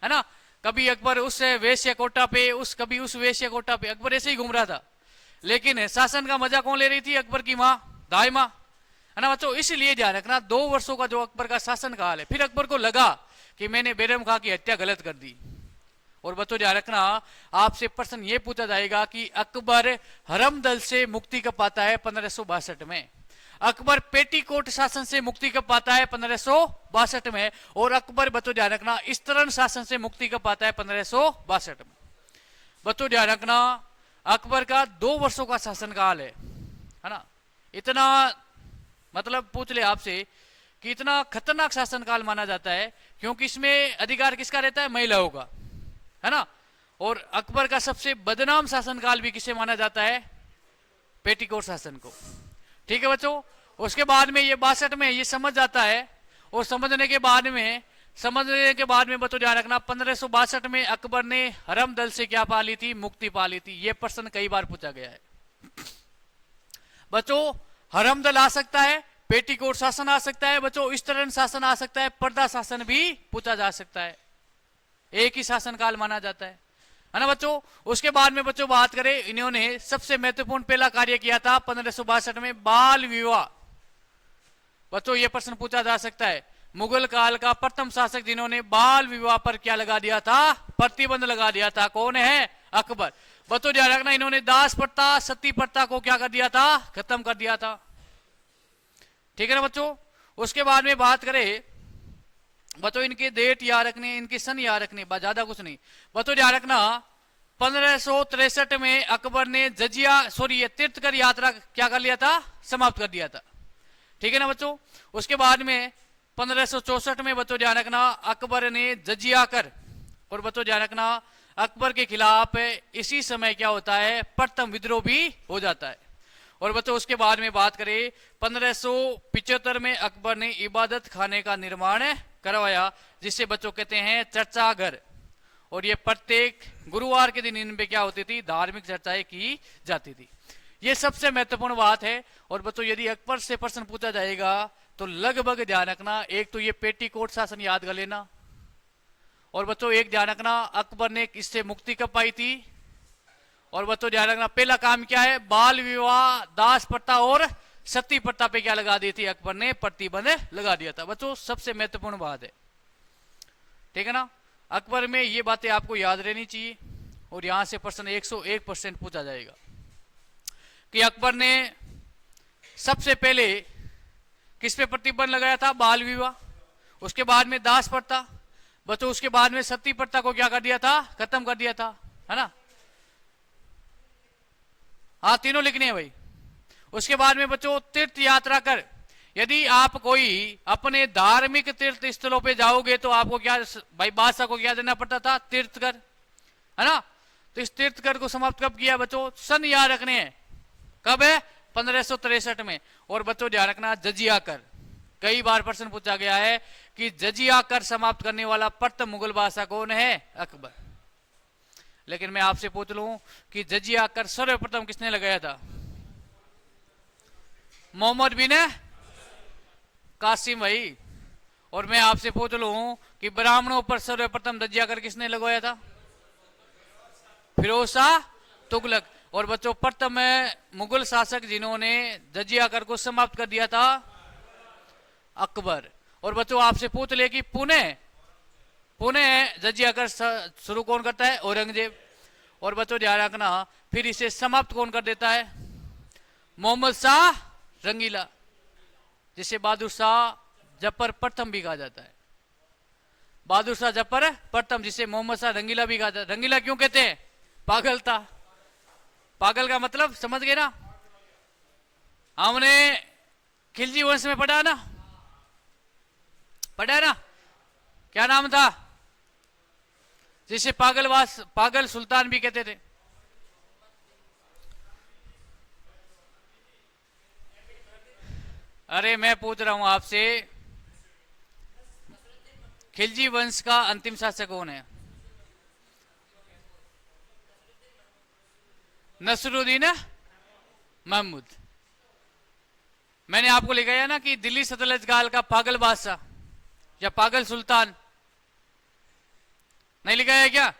ना। कभी अकबर उस वेश्या कोटा पे, कभी उस वेश्या कोटा पे, अकबर ऐसे ही घूम रहा था। लेकिन शासन का मजा कौन ले रही थी? अकबर की माँ, दाई माँ, है ना बच्चों। इसलिए ध्यान रखना 2 वर्षों का जो अकबर का शासन काल है, फिर अकबर को लगा कि मैंने बैरम खां की हत्या गलत कर दी। और बच्चों ध्यान रखना आपसे प्रश्न ये पूछा जाएगा कि अकबर हरम दल से मुक्ति कब पाता है? 1562 में। अकबर पेटीकोट शासन से मुक्ति कब पाता है? 1562 में। और अकबर बच्चों ध्यान रखना स्तरण शासन से मुक्ति कब पाता है? 1562 में। बच्चों ध्यान रखना अकबर का 2 वर्षों का शासनकाल है ना। इतना मतलब पूछ ले आपसे कि इतना खतरनाक शासनकाल माना जाता है, क्योंकि इसमें अधिकार किसका रहता है? महिलाओं का, है ना। और अकबर का सबसे बदनाम शासनकाल भी किसे माना जाता है? पेटीकोट शासन को। ठीक है बच्चों। उसके बाद में ये 62 में ये समझ जाता है, और समझने के बाद में बच्चों ध्यान रखना 1562 में अकबर ने हरम दल से क्या पा ली थी? मुक्ति पा ली थी। ये प्रश्न कई बार पूछा गया है बच्चों। हरम दल आ सकता है, पेटीकोट शासन आ सकता है बच्चों, स्तरण शासन आ सकता है, पर्दा शासन भी पूछा जा सकता है। एक ही शासनकाल माना जाता है ना बच्चों। उसके बाद में बच्चों बात करें, इन्होंने सबसे महत्वपूर्ण पहला कार्य किया था 1562 में, बाल विवाह। बच्चों ये प्रश्न पूछा जा सकता है, मुगल काल का प्रथम शासक जिन्होंने बाल विवाह पर क्या लगा दिया था? प्रतिबंध लगा दिया था। कौन है? अकबर। बच्चों ध्यान रखना इन्होंने दास प्रथा, सती प्रथा को क्या कर दिया था? खत्म कर दिया था। ठीक है ना बच्चों। उसके बाद में बात करें बच्चों, इनके डेट याद रखने, इनके सन याद रखने, ज्यादा कुछ नहीं। बच्चों ध्यान रखना 1563 में अकबर ने तीर्थकर यात्रा क्या कर लिया था? समाप्त कर दिया था। ठीक है ना बच्चों। उसके बाद में 1564 में बच्चों ध्यान रखना अकबर ने जजिया कर, और बच्चों ध्यान रखना अकबर के खिलाफ इसी समय क्या होता है? प्रथम विद्रोह भी हो जाता है। और बच्चों उसके बाद में बात करें 1575 में अकबर ने इबादत खाने का निर्माण करवाया, जिसे बच्चों कहते हैं चर्चा घर। और ये प्रत्येक गुरुवार के दिन इन पे क्या होती थी? धार्मिक चर्चाएं की जाती थी। ये सबसे महत्वपूर्ण बात है। और बच्चों यदि अकबर से प्रश्न पूछा जाएगा तो लगभग ध्यान रखना, एक तो ये पेटीकोट शासन याद कर लेना, और बच्चों एक ध्यान रखना अकबर ने इससे मुक्ति कब पाई थी। और बच्चों ध्यान रखना पहला काम क्या है? बाल विवाह, दास प्रथा और सती प्रथा पे क्या लगा दी थी? अकबर ने प्रतिबंध लगा दिया था। बच्चों सबसे महत्वपूर्ण बात है। ठीक है ना। अकबर में ये बातें आपको याद रहनी चाहिए, और यहां से प्रश्न 101% पूछा जाएगा कि अकबर ने सबसे पहले किस पे प्रतिबंध लगाया था? बाल विवाह। उसके बाद में दास प्रथा बच्चों, उसके बाद में सती प्रथा को क्या कर दिया था? खत्म कर दिया था, है ना। हाँ तीनों लिखने हैं भाई। उसके बाद में बच्चों तीर्थ यात्रा कर, यदि आप कोई अपने धार्मिक तीर्थ स्थलों पे जाओगे तो आपको क्या भाई? बादशाह को क्या देना पड़ता था? तीर्थ कर, है ना। तो इस तीर्थ कर को समाप्त कब किया बच्चों? सन याद रखने हैं, कब है? 1563 में। और बच्चों ध्यान रखना जजिया कर, कई बार प्रश्न पूछा गया है कि जजिया कर समाप्त करने वाला प्रथम मुगल बादशाह कौन है? अकबर। लेकिन मैं आपसे पूछ लूं कि जजिया कर सर्वप्रथम किसने लगाया था? मोहम्मद बिन कासिम भाई, और मैं आपसे पूछ लूं कि ब्राह्मणों पर सर्वप्रथम जजिया कर किसने लगवाया था? फिरोज शाह तुगलक। और बच्चों प्रथम मुगल शासक जिन्होंने जजिया कर को समाप्त कर दिया था? अकबर। और बच्चों आपसे पूछ ले कि पुणे पुणे जजिया कर शुरू कौन करता है? औरंगजेब। और बच्चों ध्यान रखना, फिर इसे समाप्त कौन कर देता है? मोहम्मद शाह रंगीला, जिसे बहादुर शाह जफर प्रथम भी कहा जाता है। बहादुर शाह जफर प्रथम, जिसे मोहम्मद शाह रंगीला भी कहा जाता है। रंगीला क्यों कहते हैं? पागल था। पागल का मतलब समझ गए ना? हमने खिलजी वंश में पढ़ा ना, पढ़ा ना? क्या नाम था जिसे पागल सुल्तान भी कहते थे? अरे मैं पूछ रहा हूं आपसे, खिलजी वंश का अंतिम शासक कौन है? नसरुद्दीन महमूद। मैंने आपको लिखाया ना कि दिल्ली सल्तनत काल का पागल बादशाह या पागल सुल्तान, नहीं लिखाया क्या?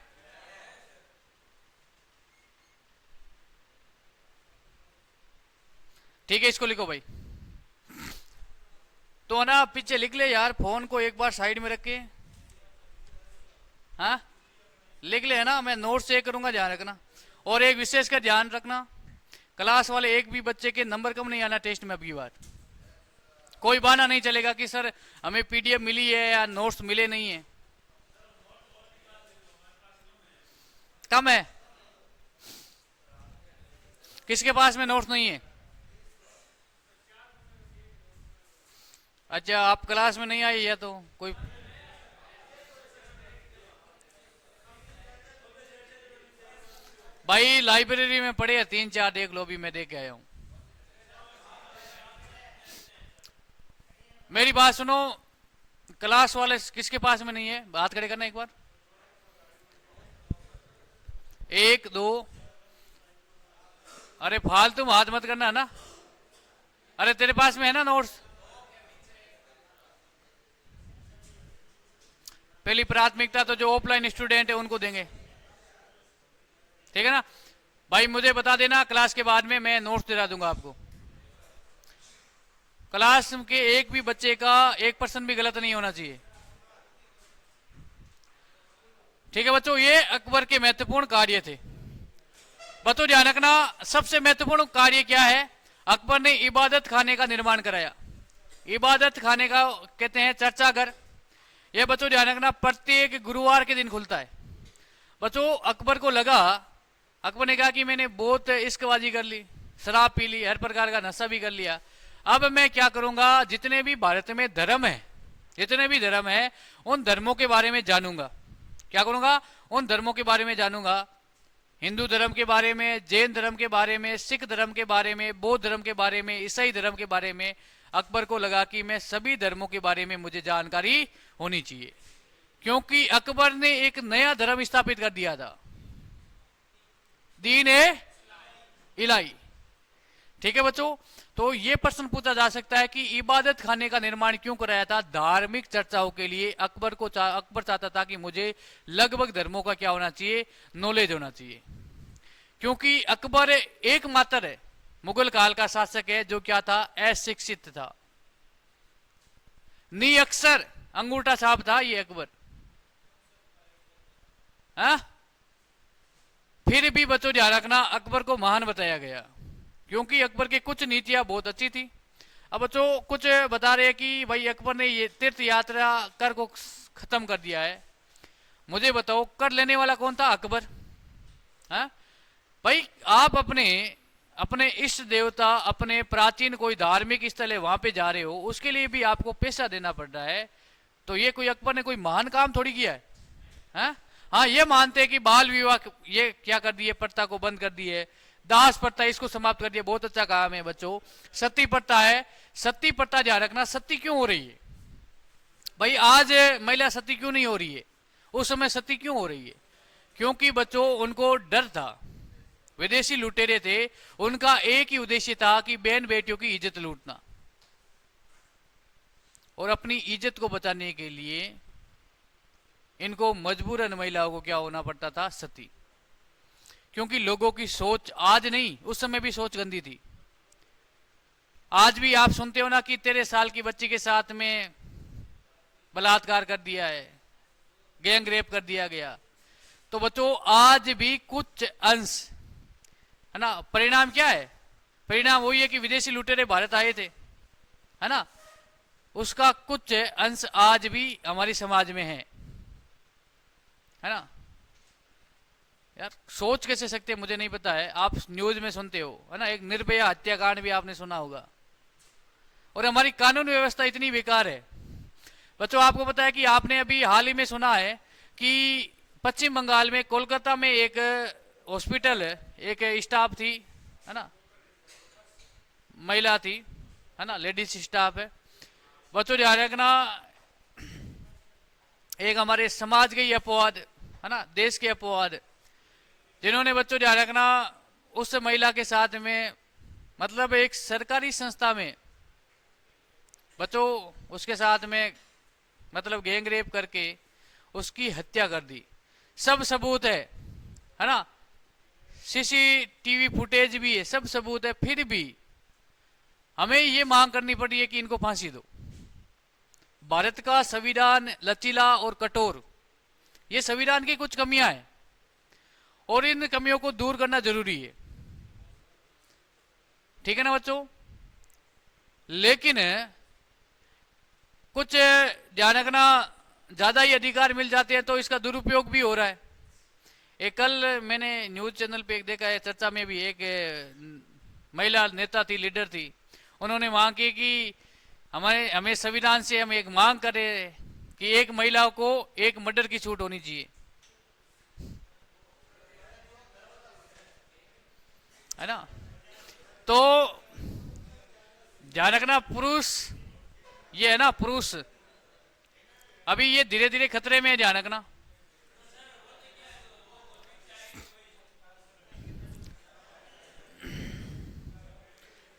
ठीक है, इसको लिखो भाई। तो ना पीछे लिख ले यार, फोन को एक बार साइड में रख के। हाँ लिख ले, है ना? मैं नोट चेक करूंगा, ध्यान रखना। और एक विशेष का ध्यान रखना, क्लास वाले एक भी बच्चे के नंबर कम नहीं आना टेस्ट में। अब की बार कोई बहाना नहीं चलेगा कि सर हमें पीडीएफ मिली है या नोट्स मिले नहीं है। कम है? किसके पास में नोट्स नहीं है? अच्छा, आप क्लास में नहीं आए या तो कोई? भाई लाइब्रेरी में पढ़े हैं 3-4, देख लो, भी मैं देख के आया हूं। मेरी बात सुनो, क्लास वाले किसके पास में नहीं है? बात खड़े करना एक बार। 1 2। अरे फालतू हाथ मत करना, है ना? अरे तेरे पास में है ना नोट्स? पहली प्राथमिकता तो जो ऑफलाइन स्टूडेंट है उनको देंगे, ठीक है ना? भाई मुझे बता देना, क्लास के बाद में मैं नोट्स दिला दूंगा आपको। क्लास के एक भी बच्चे का 1% भी गलत नहीं होना चाहिए, ठीक है बच्चों? ये अकबर के महत्वपूर्ण कार्य थे। बच्चों ध्यान रखना, सबसे महत्वपूर्ण कार्य क्या है? अकबर ने इबादत खाने का निर्माण कराया। इबादत खाने का कहते हैं चर्चा घर। यह बच्चों ध्यान रखना प्रत्येक गुरुवार के दिन खुलता है। बच्चों अकबर को लगा, अकबर ने कहा कि मैंने बहुत इश्कबाजी कर ली, शराब पी ली, हर प्रकार का नशा भी कर लिया, अब मैं क्या करूंगा? जितने भी भारत में धर्म है, जितने भी धर्म है, उन धर्मों के बारे में जानूंगा। क्या करूंगा? उन धर्मों के बारे में जानूंगा। हिंदू धर्म के बारे में, जैन धर्म के बारे में, सिख धर्म के बारे में, बौद्ध धर्म के बारे में, ईसाई धर्म के बारे में। अकबर को लगा कि मैं सभी धर्मों के बारे में मुझे जानकारी होनी चाहिए, क्योंकि अकबर ने एक नया धर्म स्थापित कर दिया था, दीन ए इलाही। ठीक है बच्चों, तो यह प्रश्न पूछा जा सकता है कि इबादत खाने का निर्माण क्यों कराया था? धार्मिक चर्चाओं के लिए। अकबर चाहता था कि मुझे लगभग धर्मों का क्या होना चाहिए? नॉलेज होना चाहिए, क्योंकि अकबर एकमात्र है मुगल काल का शासक है जो क्या था? अशिक्षित था, निरक्षर अंगूठा छाप था ये अकबर। हाँ? फिर भी बच्चों ध्यान रखना, अकबर को महान बताया गया क्योंकि अकबर की कुछ नीतियां बहुत अच्छी थी। अब बच्चों कुछ बता रहे हैं कि भाई अकबर ने ये तीर्थ यात्रा कर को खत्म कर दिया है। मुझे बताओ कर लेने वाला कौन था? अकबर। हाँ भाई, आप अपने इष्ट देवता, अपने प्राचीन कोई धार्मिक स्थल है वहां पे जा रहे हो, उसके लिए भी आपको पैसा देना पड़ रहा है। तो ये कोई अकबर ने कोई महान काम थोड़ी किया है। हाँ ये मानते हैं कि बाल विवाह ये क्या कर दिए? प्रथा को बंद कर दिए, दास प्रथा इसको समाप्त कर दिया, बहुत अच्छा काम है बच्चों। सती प्रथा है, सती प्रथा ध्यान रखना सती क्यों हो रही है भाई? आज महिला सती क्यों नहीं हो रही है? उस समय सती क्यों हो रही है? क्योंकि बच्चों उनको डर था, विदेशी लुटेरे थे, उनका एक ही उद्देश्य था कि बहन बेटियों की इज्जत लूटना। और अपनी इज्जत को बचाने के लिए इनको मजबूरन महिलाओं को क्या होना पड़ता था, सती। क्योंकि लोगों की सोच आज नहीं, उस समय भी सोच गंदी थी। आज भी आप सुनते हो ना कि 13 साल की बच्ची के साथ में बलात्कार कर दिया है, गैंग रेप कर दिया गया। तो बच्चों आज भी कुछ अंश है ना, परिणाम क्या है, परिणाम वही है कि विदेशी लुटेरे भारत आए थे, है ना, उसका कुछ अंश आज भी हमारी समाज में है ना। यार सोच कैसे सकते मुझे नहीं पता है, आप न्यूज में सुनते हो है ना, एक निर्भया हत्याकांड भी आपने सुना होगा। और हमारी कानून व्यवस्था इतनी बेकार है। बच्चों आपको पता है कि आपने अभी हाल ही में सुना है कि पश्चिम बंगाल में कोलकाता में एक हॉस्पिटल है, एक स्टाफ थी, है ना, महिला थी, है ना, लेडीज स्टाफ है। बच्चों ध्यान रखना, एक हमारे समाज के ही अपवाद, है ना, देश के अपवाद, जिन्होंने बच्चों ध्यान रखना उस महिला के साथ में मतलब एक सरकारी संस्था में बच्चों उसके साथ में मतलब गैंग रेप करके उसकी हत्या कर दी। सब सबूत है ना, सीसीटीवी फुटेज भी है, सब सबूत है, फिर भी हमें ये मांग करनी पड़ी है कि इनको फांसी दो। भारत का संविधान लचीला और कठोर, ये संविधान की कुछ कमियां हैं और इन कमियों को दूर करना जरूरी है, ठीक है ना बच्चों। लेकिन कुछ ध्यान रखना, ज्यादा ही अधिकार मिल जाते हैं तो इसका दुरुपयोग भी हो रहा है। एक कल मैंने न्यूज चैनल पे एक देखा है, चर्चा में भी एक महिला नेता थी, लीडर थी, उन्होंने मांग की कि हमें संविधान से हम एक मांग करें कि एक महिला को एक मर्डर की छूट होनी चाहिए, है ना। तो ध्यान रखना पुरुष, ये है ना पुरुष, अभी ये धीरे धीरे खतरे में है, ध्यान रखना।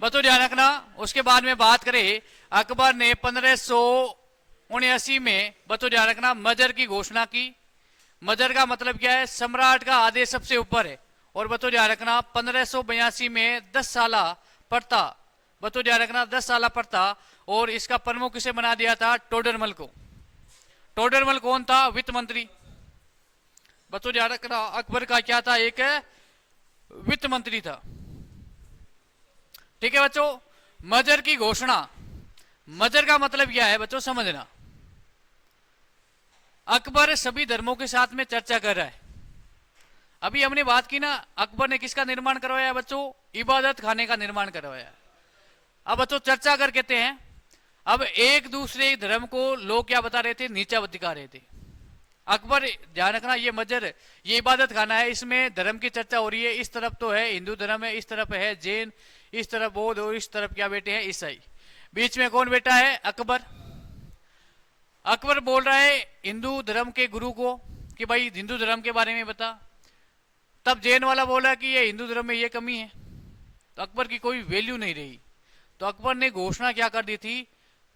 बच्चों ध्यान रखना, उसके बाद में बात करें, अकबर ने 1579 में बच्चों ध्यान रखना मजर की घोषणा की। मजर का मतलब क्या है, सम्राट का आदेश सबसे ऊपर है। और बच्चों ध्यान रखना 1582 में 10 साल प्रथा, बच्चों ध्यान रखना 10 साल प्रथा, और इसका प्रमुख किसे बना दिया था, टोडरमल को। टोडरमल कौन था, वित्त मंत्री। बच्चों ध्यान रखना अकबर का क्या था, एक वित्त मंत्री था, ठीक है बच्चों। मजर की घोषणा, मजर का मतलब क्या है बच्चों समझना। अकबर सभी धर्मों के साथ में चर्चा कर रहा है। अभी हमने बात की ना, अकबर ने किसका निर्माण करवाया बच्चों, इबादत खाने का निर्माण करवाया। अब बच्चों चर्चा कर कहते हैं, अब एक दूसरे धर्म को लोग क्या बता रहे थे, नीचा दिखा रहे थे। अकबर ध्यान रखना, ये मजर, ये इबादत खाना है, इसमें धर्म की चर्चा हो रही है। इस तरफ तो है हिंदू धर्म है, इस तरफ है जैन, इस तरफ बौद्ध, और इस तरफ क्या बेटे हैं, ईसाई। बीच में कौन बेटा है, अकबर। अकबर बोल रहा है हिंदू धर्म के गुरु को कि भाई हिंदू धर्म के बारे में बता। तब जैन वाला बोला कि ये हिंदू धर्म में ये कमी है। तो अकबर की कोई वैल्यू नहीं रही। तो अकबर ने घोषणा क्या कर दी थी,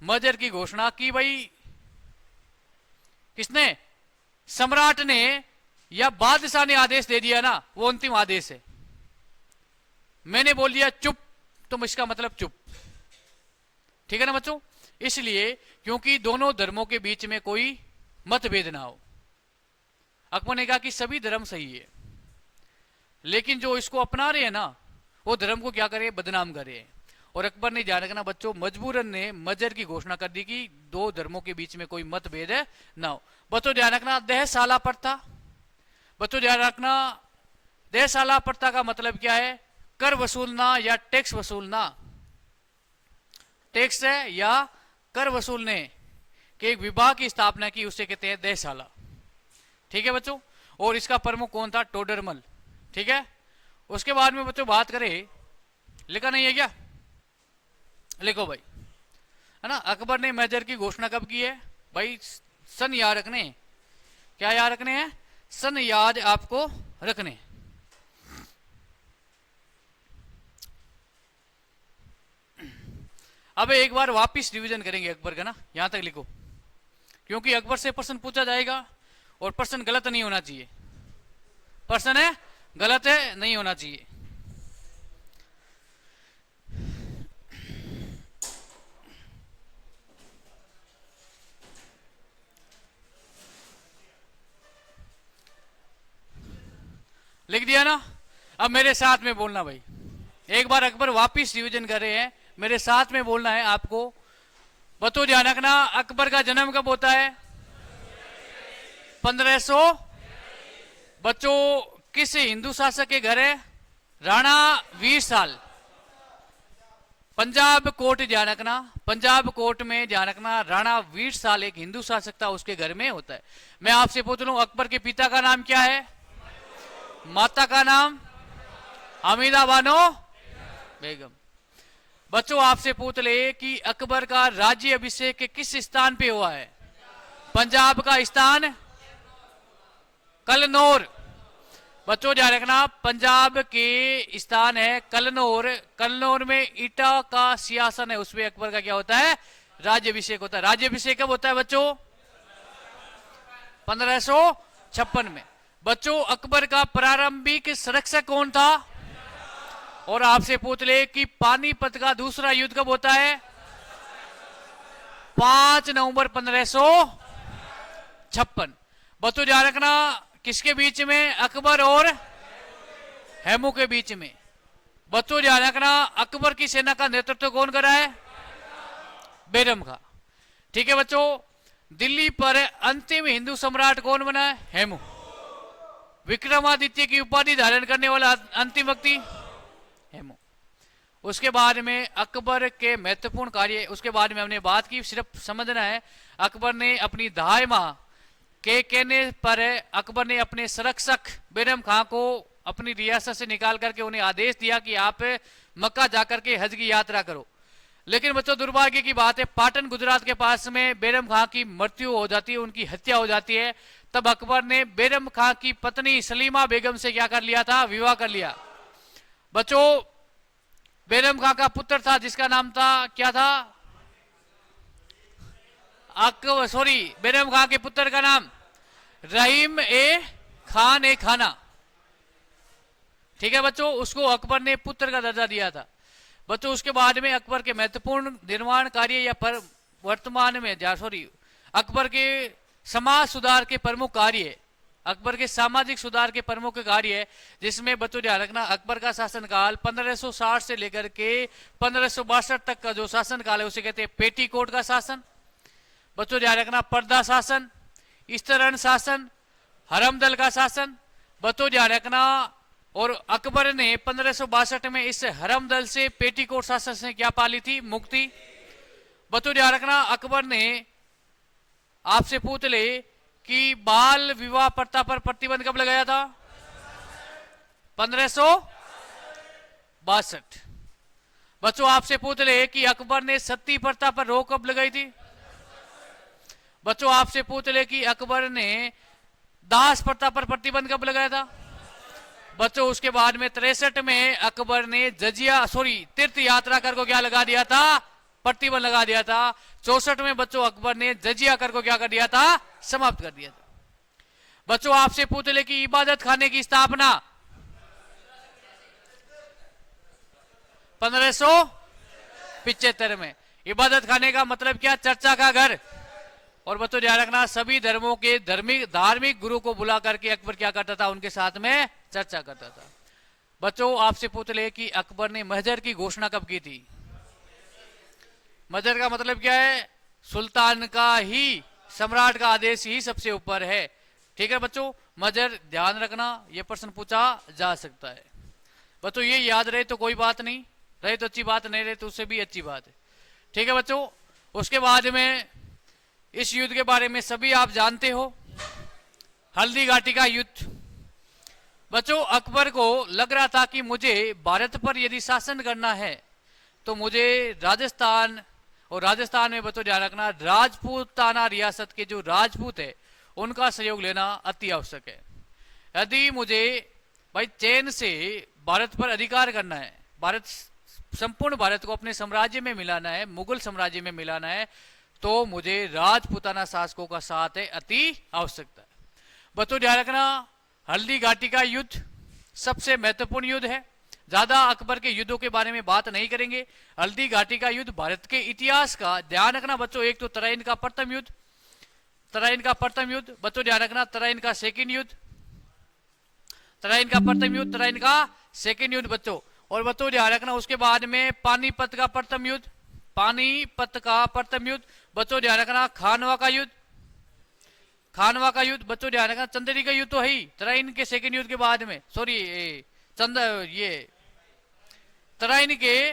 मजर की घोषणा की। भाई किसने, सम्राट ने या बादशाह ने आदेश दे दिया ना, वो अंतिम आदेश है। मैंने बोल दिया चुप, तुम इसका मतलब चुप, ठीक है ना बच्चों। इसलिए क्योंकि दोनों धर्मों के बीच में कोई मतभेद ना हो। अकबर ने कहा कि सभी धर्म सही है, लेकिन जो इसको अपना रहे हैं ना, वो धर्म को क्या करे, बदनाम करे। और अकबर ने ध्यान रखना बच्चों, मजबूरन ने मजर की घोषणा कर दी कि दो धर्मों के बीच में कोई मतभेद ना हो। बच्चों ध्यान रखना दहसाला प्रथा, बच्चों ध्यान रखना दहसाला प्रथा का मतलब क्या है, कर वसूलना या टैक्स वसूलना। टैक्स है या कर वसूलने के एक विभाग की स्थापना की, उसे कहते हैं दहसाला, ठीक है बच्चों। और इसका प्रमुख कौन था, टोडरमल, ठीक है। उसके बाद में बच्चों बात करें, लिखा नहीं है क्या, लिखो भाई, है ना। अकबर ने मजर की घोषणा कब की है भाई, सन याद रखने, क्या याद रखने हैं, सन याद आपको रखने। अब एक बार वापिस रिवीजन करेंगे अकबर का ना, यहां तक लिखो, क्योंकि अकबर से प्रश्न पूछा जाएगा और प्रश्न गलत नहीं होना चाहिए। प्रश्न है गलत है, नहीं होना चाहिए। लिख दिया ना? अब मेरे साथ में बोलना भाई, एक बार अकबर वापिस रिवीजन कर रहे हैं, मेरे साथ में बोलना है आपको। बतो ध्यान रखना, अकबर का जन्म कब होता है? 1500। बच्चों किस हिंदू शासक के घर है? राणा वीर साल। पंजाब कोर्ट ध्यान रखना, पंजाब कोर्ट में ध्यान रखना, राणा वीर साल एक हिंदू शासक था, उसके घर में होता है। मैं आपसे पूछ लूं, अकबर के पिता का नाम क्या है? माता का नाम? हमीदा बानो बेगम। बच्चों आपसे पूछ ले कि अकबर का राज्य अभिषेक किस स्थान पे हुआ है? पंजाब का स्थान कलनौर। बच्चों ध्यान रखना, पंजाब के स्थान है कलनौर। कलनौर में ईटा का सिंहासन है, उसमें अकबर का क्या होता है? राज्य अभिषेक होता है। राज्य अभिषेक कब होता है बच्चों? 1556 में। बच्चों अकबर का प्रारंभिक संरक्षक कौन था? और आपसे पूछ ले कि पानीपत का दूसरा युद्ध कब होता है? 5 नवंबर 1556। बच्चों ध्यान रखना, किसके बीच में? अकबर और हेमू के बीच में। बच्चों ध्यान रखना, अकबर की सेना का नेतृत्व कौन कर रहा है? बैरम खां। ठीक है बच्चों, दिल्ली पर अंतिम हिंदू सम्राट कौन बना है? हेमू। विक्रमादित्य की उपाधि धारण करने वाला अंतिम व्यक्ति? हेमू। उसके बाद में अकबर के महत्वपूर्ण कार्य, उसके बाद में हमने बात की, सिर्फ समझना है। अकबर ने अपनी दहाई मां के कहने पर अकबर ने अपने संरक्षक बैरम खां को अपनी रियासत से निकाल करके उन्हें आदेश दिया कि आप मक्का जाकर के हज की यात्रा करो। लेकिन बच्चों दुर्भाग्य की बात है, पाटन गुजरात के पास में बैरम खां की मृत्यु हो जाती है, उनकी हत्या हो जाती है। तब अकबर ने बैरम खां की पत्नी सलीमा बेगम से क्या कर लिया था? विवाह कर लिया। बच्चों बैरम खां का पुत्र था जिसका नाम था, क्या था? बैरम खां के पुत्र का नाम रहीम ए खान ए खाना। ठीक है बच्चों, उसको अकबर ने पुत्र का दर्जा दिया था। बच्चों उसके बाद में अकबर के महत्वपूर्ण निर्माण कार्य या वर्तमान में अकबर के समाज सुधार के प्रमुख कार्य, अकबर के सामाजिक सुधार के प्रमुख कार्य है, जिसमें बच्चों ध्यान रखना अकबर का शासनकाल 1560 से लेकर के 1562 तक का जो शासनकाल है उसे कहते हैं पेटीकोट का शासन। बच्चों ध्यान रखना पर्दा शासन, स्तरण शासन, हरमदल का शासन। बच्चों ध्यान रखना, और अकबर ने 1562 में इस हरमदल से पेटीकोट शासन से क्या पाली थी? मुक्ति। बच्चों ध्यान रखना, अकबर ने आपसे पूछ ले कि बाल विवाह प्रथा पर प्रतिबंध कब लगाया था? 1562। बच्चों आपसे पूछ ले कि अकबर ने सती प्रथा पर रोक कब लगाई थी? बच्चों आपसे पूछ ले कि अकबर ने दास प्रथा पर प्रतिबंध कब लगाया था? बच्चों उसके बाद में 63 में अकबर ने तीर्थ यात्रा कर को क्या लगा दिया था? प्रतिबंध लगा दिया था। 64 में बच्चों अकबर ने जजिया कर को क्या कर दिया था? समाप्त कर दिया था। बच्चों आपसे पूछ ले कि इबादत खाने की स्थापना 1575 में। इबादत खाने का मतलब क्या? चर्चा का घर। और बच्चों ध्यान रखना, सभी धर्मों के धार्मिक गुरु को बुला करके अकबर क्या करता था? उनके साथ में चर्चा करता था। बच्चों आपसे पूछ ले कि अकबर ने महजर की घोषणा कब की थी? महजर का मतलब क्या है? सुल्तान का ही, सम्राट का आदेश ही सबसे ऊपर है। ठीक है बच्चों, महजर ध्यान रखना, यह प्रश्न पूछा जा सकता है। बच्चों ये याद रहे तो कोई बात नहीं, रहे तो अच्छी बात, नहीं रहे तो उससे भी अच्छी बात है। ठीक है बच्चों, उसके बाद में इस युद्ध के बारे में सभी आप जानते हो, हल्दी घाटी का युद्ध। बच्चों अकबर को लग रहा था कि मुझे भारत पर यदि शासन करना है तो मुझे राजस्थान, और राजस्थान में बच्चों ध्यान रखना राजपूताना रियासत के जो राजपूत है उनका सहयोग लेना अति आवश्यक है। यदि मुझे भाई चैन से भारत पर अधिकार करना है, भारत संपूर्ण भारत को अपने साम्राज्य में मिलाना है, मुगल साम्राज्य में मिलाना है, तो मुझे राजपूताना शासकों का साथ है अति आवश्यकता है। बच्चों ध्यान रखना, हल्दी घाटी का युद्ध सबसे महत्वपूर्ण युद्ध है। ज्यादा अकबर के युद्धों के बारे में बात नहीं करेंगे। हल्दी घाटी का युद्ध भारत के इतिहास का ध्यान रखना बच्चों। एक तो तराइन का प्रथम युद्ध, तराइन का प्रथम युद्ध बच्चों ध्यान रखना, तराइन का सेकंड युद्ध, तराइन का प्रथम युद्ध, तराइन का सेकंड युद्ध बच्चों। और बच्चों ध्यान रखना उसके बाद में पानीपत का प्रथम युद्ध, पानीपत का प्रथम युद्ध बच्चों ध्यान रखना, खानवा का युद्ध, खानवा का युद्ध बच्चों ध्यान रखना, चंदेरी का युद्ध तो है ही तराइन के सेकंड युद्ध के बाद में, सॉरी ये तराइन के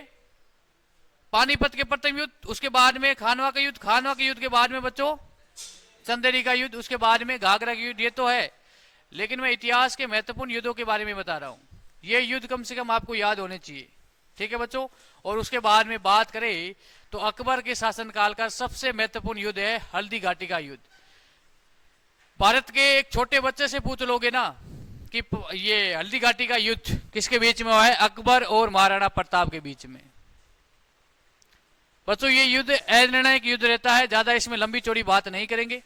पानीपत के प्रथम युद्ध, उसके बाद में खानवा का युद्ध, खानवा के युद्ध के बाद में बच्चों चंदेरी का युद्ध, उसके बाद में घाघरा का युद्ध। ये तो है, लेकिन मैं इतिहास के महत्वपूर्ण युद्धों के बारे में बता रहा हूं। ये युद्ध कम से कम आपको याद होने चाहिए, ठीक है बच्चों। और उसके बाद में बात करें तो अकबर के शासनकाल का सबसे महत्वपूर्ण युद्ध है हल्दी घाटी का युद्ध। भारत के एक छोटे बच्चे से पूछ लोगे ना कि ये हल्दी घाटी का युद्ध किसके बीच में हुआ है, अकबर और महाराणा प्रताप के बीच में। बच्चों ये युद्ध अनिर्णायक युद्ध रहता है, ज्यादा इसमें लंबी चौड़ी बात नहीं करेंगे,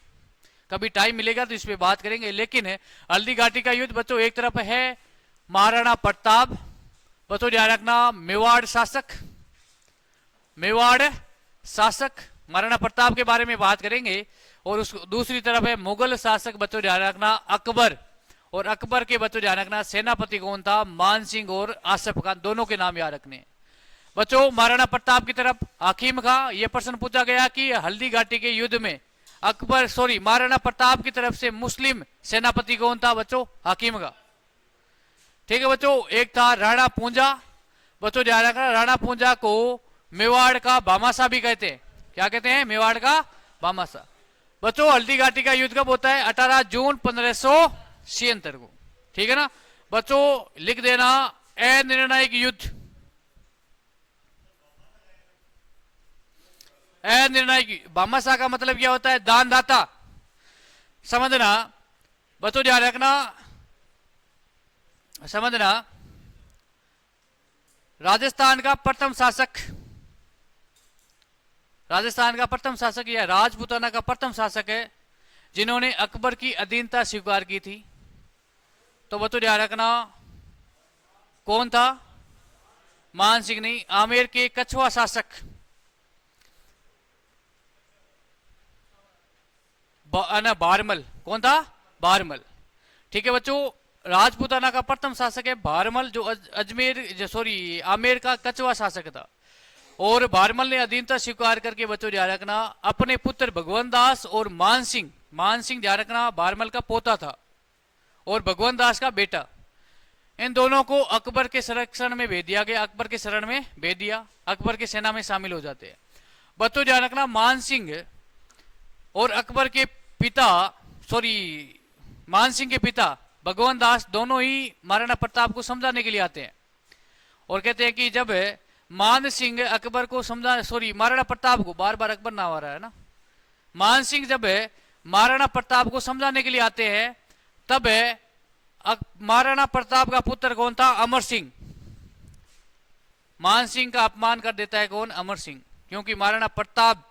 कभी टाइम मिलेगा तो इस पे बात करेंगे। लेकिन हल्दी घाटी का युद्ध बच्चों एक तरफ है महाराणा प्रताप, बच्चों ध्यान रखना मेवाड़ शासक, मेवाड़ शासक महाराणा प्रताप के बारे में बात करेंगे। और उस दूसरी तरफ है मुगल शासक बच्चों ध्यान रखना अकबर, और अकबर के बच्चों ध्यान रखना सेनापति कौन था, मान सिंह और आसफ खान, दोनों के नाम याद रखने। बच्चों महाराणा प्रताप की तरफ हकीम खां, यह प्रश्न पूछा गया कि हल्दी घाटी के युद्ध में अकबर महाराणा प्रताप की तरफ से मुस्लिम सेनापति कौन था बच्चों, हकीम खां, ठीक है बच्चों। एक था राणा पूंजा, बच्चों ध्यान रखना राणा पूंजा को मेवाड़ का भामाशाह भी कहते हैं, क्या कहते हैं, मेवाड़ का भामाशाह। बच्चों हल्दी घाटी का युद्ध कब होता है, 18 जून 1576 को, ठीक है ना बच्चों। लिख देना अनिर्णायक युद्ध, अनिर्णायक। भामाशाह का मतलब क्या होता है, दानदाता, समझना बच्चों ध्यान रखना, समझना। राजस्थान का प्रथम शासक, राजस्थान का प्रथम शासक या राजपूताना का प्रथम शासक है जिन्होंने अकबर की अधीनता स्वीकार की थी, तो बच्चों ध्यान रखना कौन था, मान सिंह नहीं, आमेर के कछुआ शासक बारमल, कौन था, बारमल, ठीक है बच्चों। राजपूताना का प्रथम शासक है बारमल, जो आमेर का कछुआ शासक था। और बारमल ने अधीनता स्वीकार करके बच्चों ध्यान रखना अपने पुत्र भगवंत दास और मान सिंह, मान सिंह ध्यान रखना बारमल का पोता था और भगवंत दास का बेटा, इन दोनों को अकबर के संरक्षण में भेज दिया गया, अकबर के शरण में भेज दिया, अकबर की सेना में शामिल हो जाते हैं। बच्चों ध्यान रखना मान सिंह और अकबर के पिता, मान सिंह के पिता भगवंत दास दोनों ही महाराणा प्रताप को समझाने के लिए आते हैं और कहते हैं कि जब मान सिंह अकबर को महाराणा प्रताप को, बार बार अकबर नाम आ रहा है ना, मान सिंह जब महाराणा प्रताप को समझाने के लिए आते हैं तब महाराणा प्रताप का पुत्र कौन था, अमर सिंह, मान सिंह का अपमान कर देता है कौन, अमर सिंह, क्योंकि महाराणा प्रताप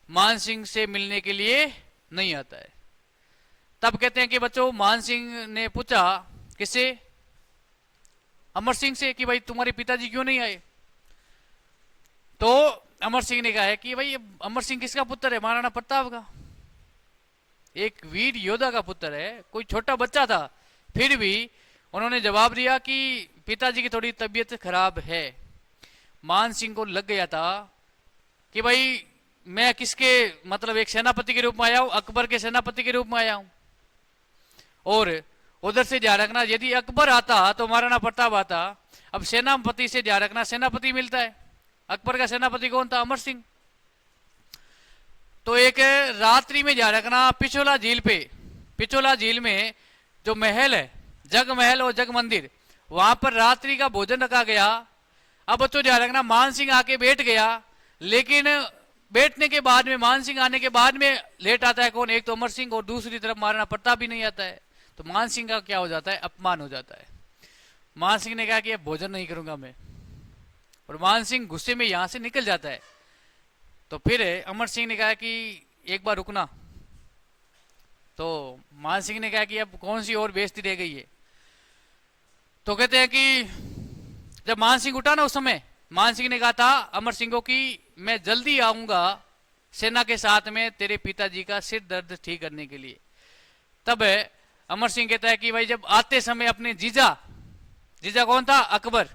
मान सिंह से मिलने के लिए नहीं आता है। तब कहते हैं कि बच्चों मान सिंह ने पूछा किससे, अमर सिंह से, कि भाई तुम्हारे पिताजी क्यों नहीं आए। तो अमर सिंह ने कहा है कि भाई अमर सिंह किसका पुत्र है, महाराणा प्रताप का, एक वीर योद्धा का पुत्र है, कोई छोटा बच्चा था। फिर भी उन्होंने जवाब दिया कि पिताजी की थोड़ी तबीयत खराब है। मान सिंह को लग गया था कि भाई मैं किसके, मतलब एक सेनापति के रूप में आया हूं, अकबर के सेनापति के रूप में आया हूं। और उधर से ध्यान रखना यदि अकबर आता तो महाराणा प्रताप आता, अब सेनापति से ध्यान रखना सेनापति मिलता है, अकबर का सेनापति कौन था, अमर सिंह। तो एक रात्रि में ध्यान रखना पिछोला झील पे, पिछोला झील में जो महल है, जग महल और जग मंदिर, वहां पर रात्रि का भोजन रखा गया। अब बच्चों ध्यान रखना मान सिंह आके बैठ गया, लेकिन बैठने के बाद में, मान सिंह आने के बाद में लेट आता है कौन, एक तो अमर सिंह और दूसरी तरफ महाराणा प्रताप भी नहीं आता है। तो मान सिंह का क्या हो जाता है, अपमान हो जाता है। मान सिंह ने कहा कि अब भोजन नहीं करूंगा मैं, और मान सिंह गुस्से में यहां से निकल जाता है। तो फिर अमर सिंह ने कहा कि एक बार रुकना। तो मान सिंह ने कहा कि अब कौन सी और बेइज्जती रह गई है। तो कहते हैं कि जब मान सिंह उठा ना, उस समय मान सिंह ने कहा था अमर सिंह को कि मैं जल्दी आऊंगा सेना के साथ में तेरे पिताजी का सिर दर्द ठीक करने के लिए। तब अमर सिंह कहता है कि भाई जब आते समय अपने जीजा कौन था? अकबर,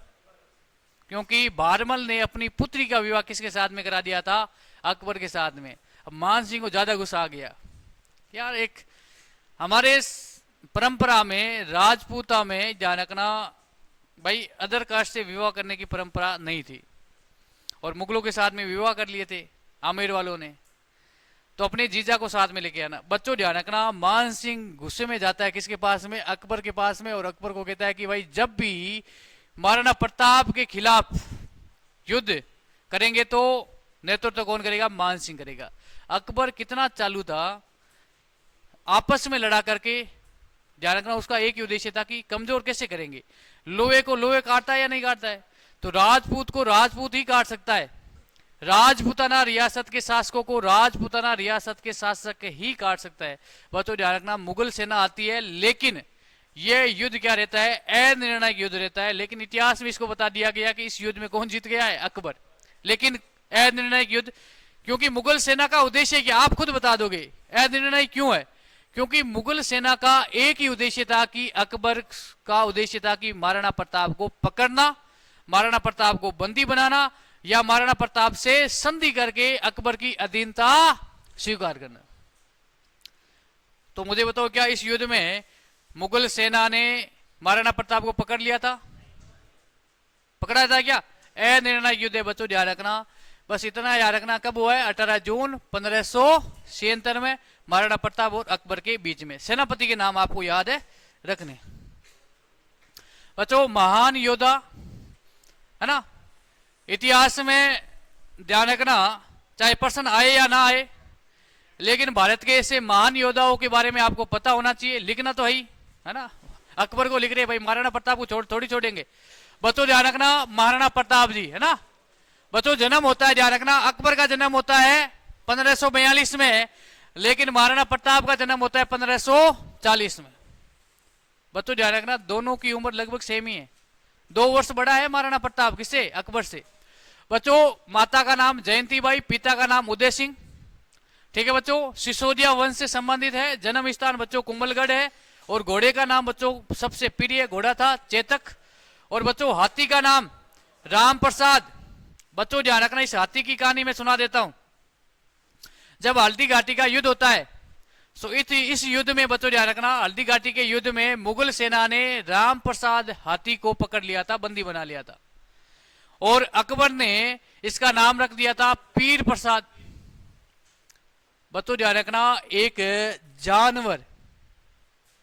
क्योंकि भारमल ने अपनी पुत्री का विवाह किसके साथ में करा दिया था? अकबर के साथ में। अब मान सिंह को ज्यादा गुस्सा आ गया। यार एक हमारे परंपरा में, राजपूता में ध्यान रखना भाई, अदर कास्ट से विवाह करने की परंपरा नहीं थी, और मुगलों के साथ में विवाह कर लिए थे आमेर वालों ने। तो अपने जीजा को साथ में लेके आना। बच्चों ध्यान रखना, मान सिंह गुस्से में जाता है किसके पास में? अकबर के पास में, और अकबर को कहता है कि भाई जब भी महाराणा प्रताप के खिलाफ युद्ध करेंगे तो नेतृत्व कौन करेगा? मान सिंह करेगा। अकबर कितना चालू था, आपस में लड़ा करके, ध्यान रखना उसका एक ही उद्देश्य था कि कमजोर कैसे करेंगे। लोहे को लोहे काटता है या नहीं काटता है? तो राजपूत को राजपूत ही काट सकता है, राजपूताना रियासत के शासकों को राजपूताना रियासत के शासक ही काट सकता है। बच्चों ध्यान रखना, मुगल सेना आती है, लेकिन यह युद्ध क्या रहता है? अनिर्णायक युद्ध रहता है। लेकिन इतिहास में इसको बता दिया गया कि इस युद्ध में कौन जीत गया है? अकबर। लेकिन अनिर्णायक युद्ध, क्योंकि मुगल सेना का उद्देश्य क्या? आप खुद बता दोगे अनिर्णायक क्यों है? क्योंकि मुगल सेना का एक ही उद्देश्य था कि अकबर का उद्देश्य था कि महाराणा प्रताप को पकड़ना, महाराणा प्रताप को बंदी बनाना, या महाराणा प्रताप से संधि करके अकबर की अधीनता स्वीकार करना। तो मुझे बताओ, क्या इस युद्ध में मुगल सेना ने महाराणा प्रताप को पकड़ लिया था? पकड़ा था क्या? अनिर्णायक युद्ध है बच्चों, ध्यान रखना। बस इतना याद रखना, कब हुआ है? 18 जून 1576 में महाराणा प्रताप और अकबर के बीच में। सेनापति के नाम आपको याद है रखने। बच्चों महान योद्धा है ना, इतिहास में ध्यान रखना, चाहे पर्सन आए या ना आए, लेकिन भारत के ऐसे महान योद्धाओं के बारे में आपको पता होना चाहिए। लिखना तो है ना। अकबर को लिख रहे भाई, महाराणा प्रताप को थोड़ी छोड़ेंगे। बच्चों ध्यान रखना, महाराणा प्रताप जी है ना, बच्चों जन्म होता है, ध्यान रखना, अकबर का जन्म होता है 1542 में, लेकिन महाराणा प्रताप का जन्म होता है 1540 में। बच्चों ध्यान रखना, दोनों की उम्र लगभग सेम ही है। 2 वर्ष बड़ा है महाराणा प्रताप किससे? अकबर से। बच्चों माता का नाम जयंती बाई, पिता का नाम उदय सिंह। ठीक है बच्चों, सिसोदिया वंश से संबंधित है। जन्म स्थान बच्चों कुंभलगढ़ है। और घोड़े का नाम बच्चों सबसे प्रिय घोड़ा था चेतक। और बच्चों हाथी का नाम राम प्रसाद। बच्चों ध्यान रखना, इस हाथी की कहानी मैं सुना देता हूं। जब हल्दी घाटी का युद्ध होता है, सो इस युद्ध में बच्चों ध्यान रखना, हल्दी घाटी के युद्ध में मुगल सेना ने राम प्रसाद हाथी को पकड़ लिया था, बंदी बना लिया था, और अकबर ने इसका नाम रख दिया था पीर प्रसाद। बच्चों ध्यान रखना, एक जानवर,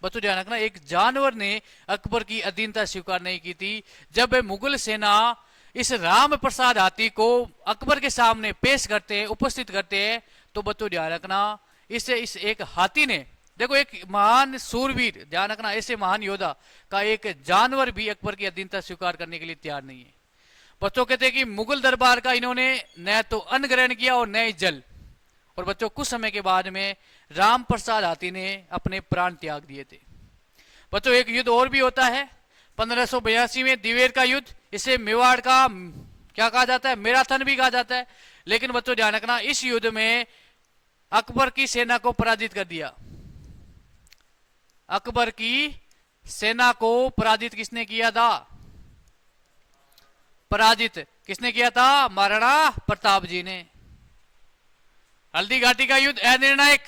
बच्चों ध्यान रखना, एक जानवर ने अकबर की अधीनता स्वीकार नहीं की थी। जब मुगल सेना इस राम प्रसाद हाथी को अकबर के सामने पेश करते हैं, उपस्थित करते हैं, तो बच्चों ध्यान रखना, इस एक हाथी ने, देखो एक महान सूरवीर, ध्यान रखना, ऐसे महान योद्धा का एक जानवर भी अकबर की अधीनता स्वीकार करने के लिए तैयार नहीं है। बच्चों कहते हैं कि मुगल दरबार का इन्होंने न तो अन्न ग्रहण किया और न ही जल। और बच्चों कुछ समय के बाद में राम प्रसाद हाथी ने अपने प्राण त्याग दिए थे। बच्चों एक युद्ध और भी होता है 1582 में, दिवेर का युद्ध। इसे मेवाड़ का क्या कहा जाता है? मैराथन भी कहा जाता है। लेकिन बच्चों ध्यान रखना, इस युद्ध में अकबर की सेना को पराजित कर दिया। अकबर की सेना को पराजित किसने किया था? पराजित किसने किया था? महाराणा प्रताप जी ने। हल्दी घाटी का युद्ध अनिर्णायक,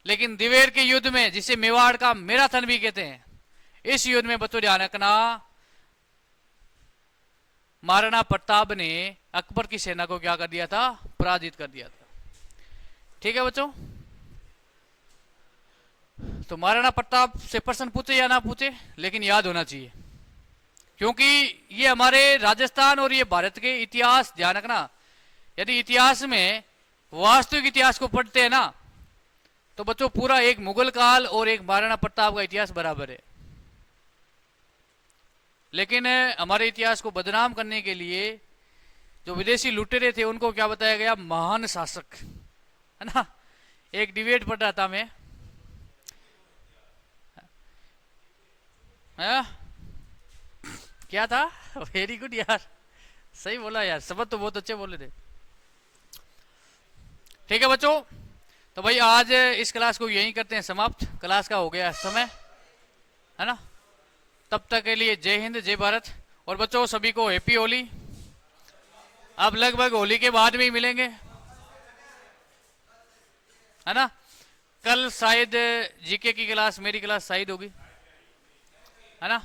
लेकिन दिवेर के युद्ध में, जिसे मेवाड़ का मैराथन भी कहते हैं, इस युद्ध में बच्चों ध्यान रखना, महाराणा प्रताप ने अकबर की सेना को क्या कर दिया था? पराजित कर दिया था। ठीक है बच्चों, तो महाराणा प्रताप से प्रश्न पूछे या ना पूछे, लेकिन याद होना चाहिए, क्योंकि ये हमारे राजस्थान और ये भारत के इतिहास, ध्यान रखना, यदि इतिहास में वास्तविक इतिहास को पढ़ते हैं ना, तो बच्चों पूरा एक मुगल काल और एक महाराणा प्रताप का इतिहास बराबर है। लेकिन हमारे इतिहास को बदनाम करने के लिए जो विदेशी लुटेरे थे उनको क्या बताया गया, महान शासक, है ना। एक डिबेट पढ़ रहा था मैं, है? क्या था? वेरी गुड यार, सही बोला यार, शब्द तो बहुत अच्छे बोले थे। ठीक है बच्चों, तो भाई आज इस क्लास को यहीं करते हैं समाप्त, क्लास का हो गया समय, है ना। तब तक के लिए जय हिंद जय भारत, और बच्चों सभी को हैप्पी होली। अब लगभग होली के बाद में ही मिलेंगे, है ना। कल शायद जीके की क्लास, मेरी क्लास शायद होगी, है ना।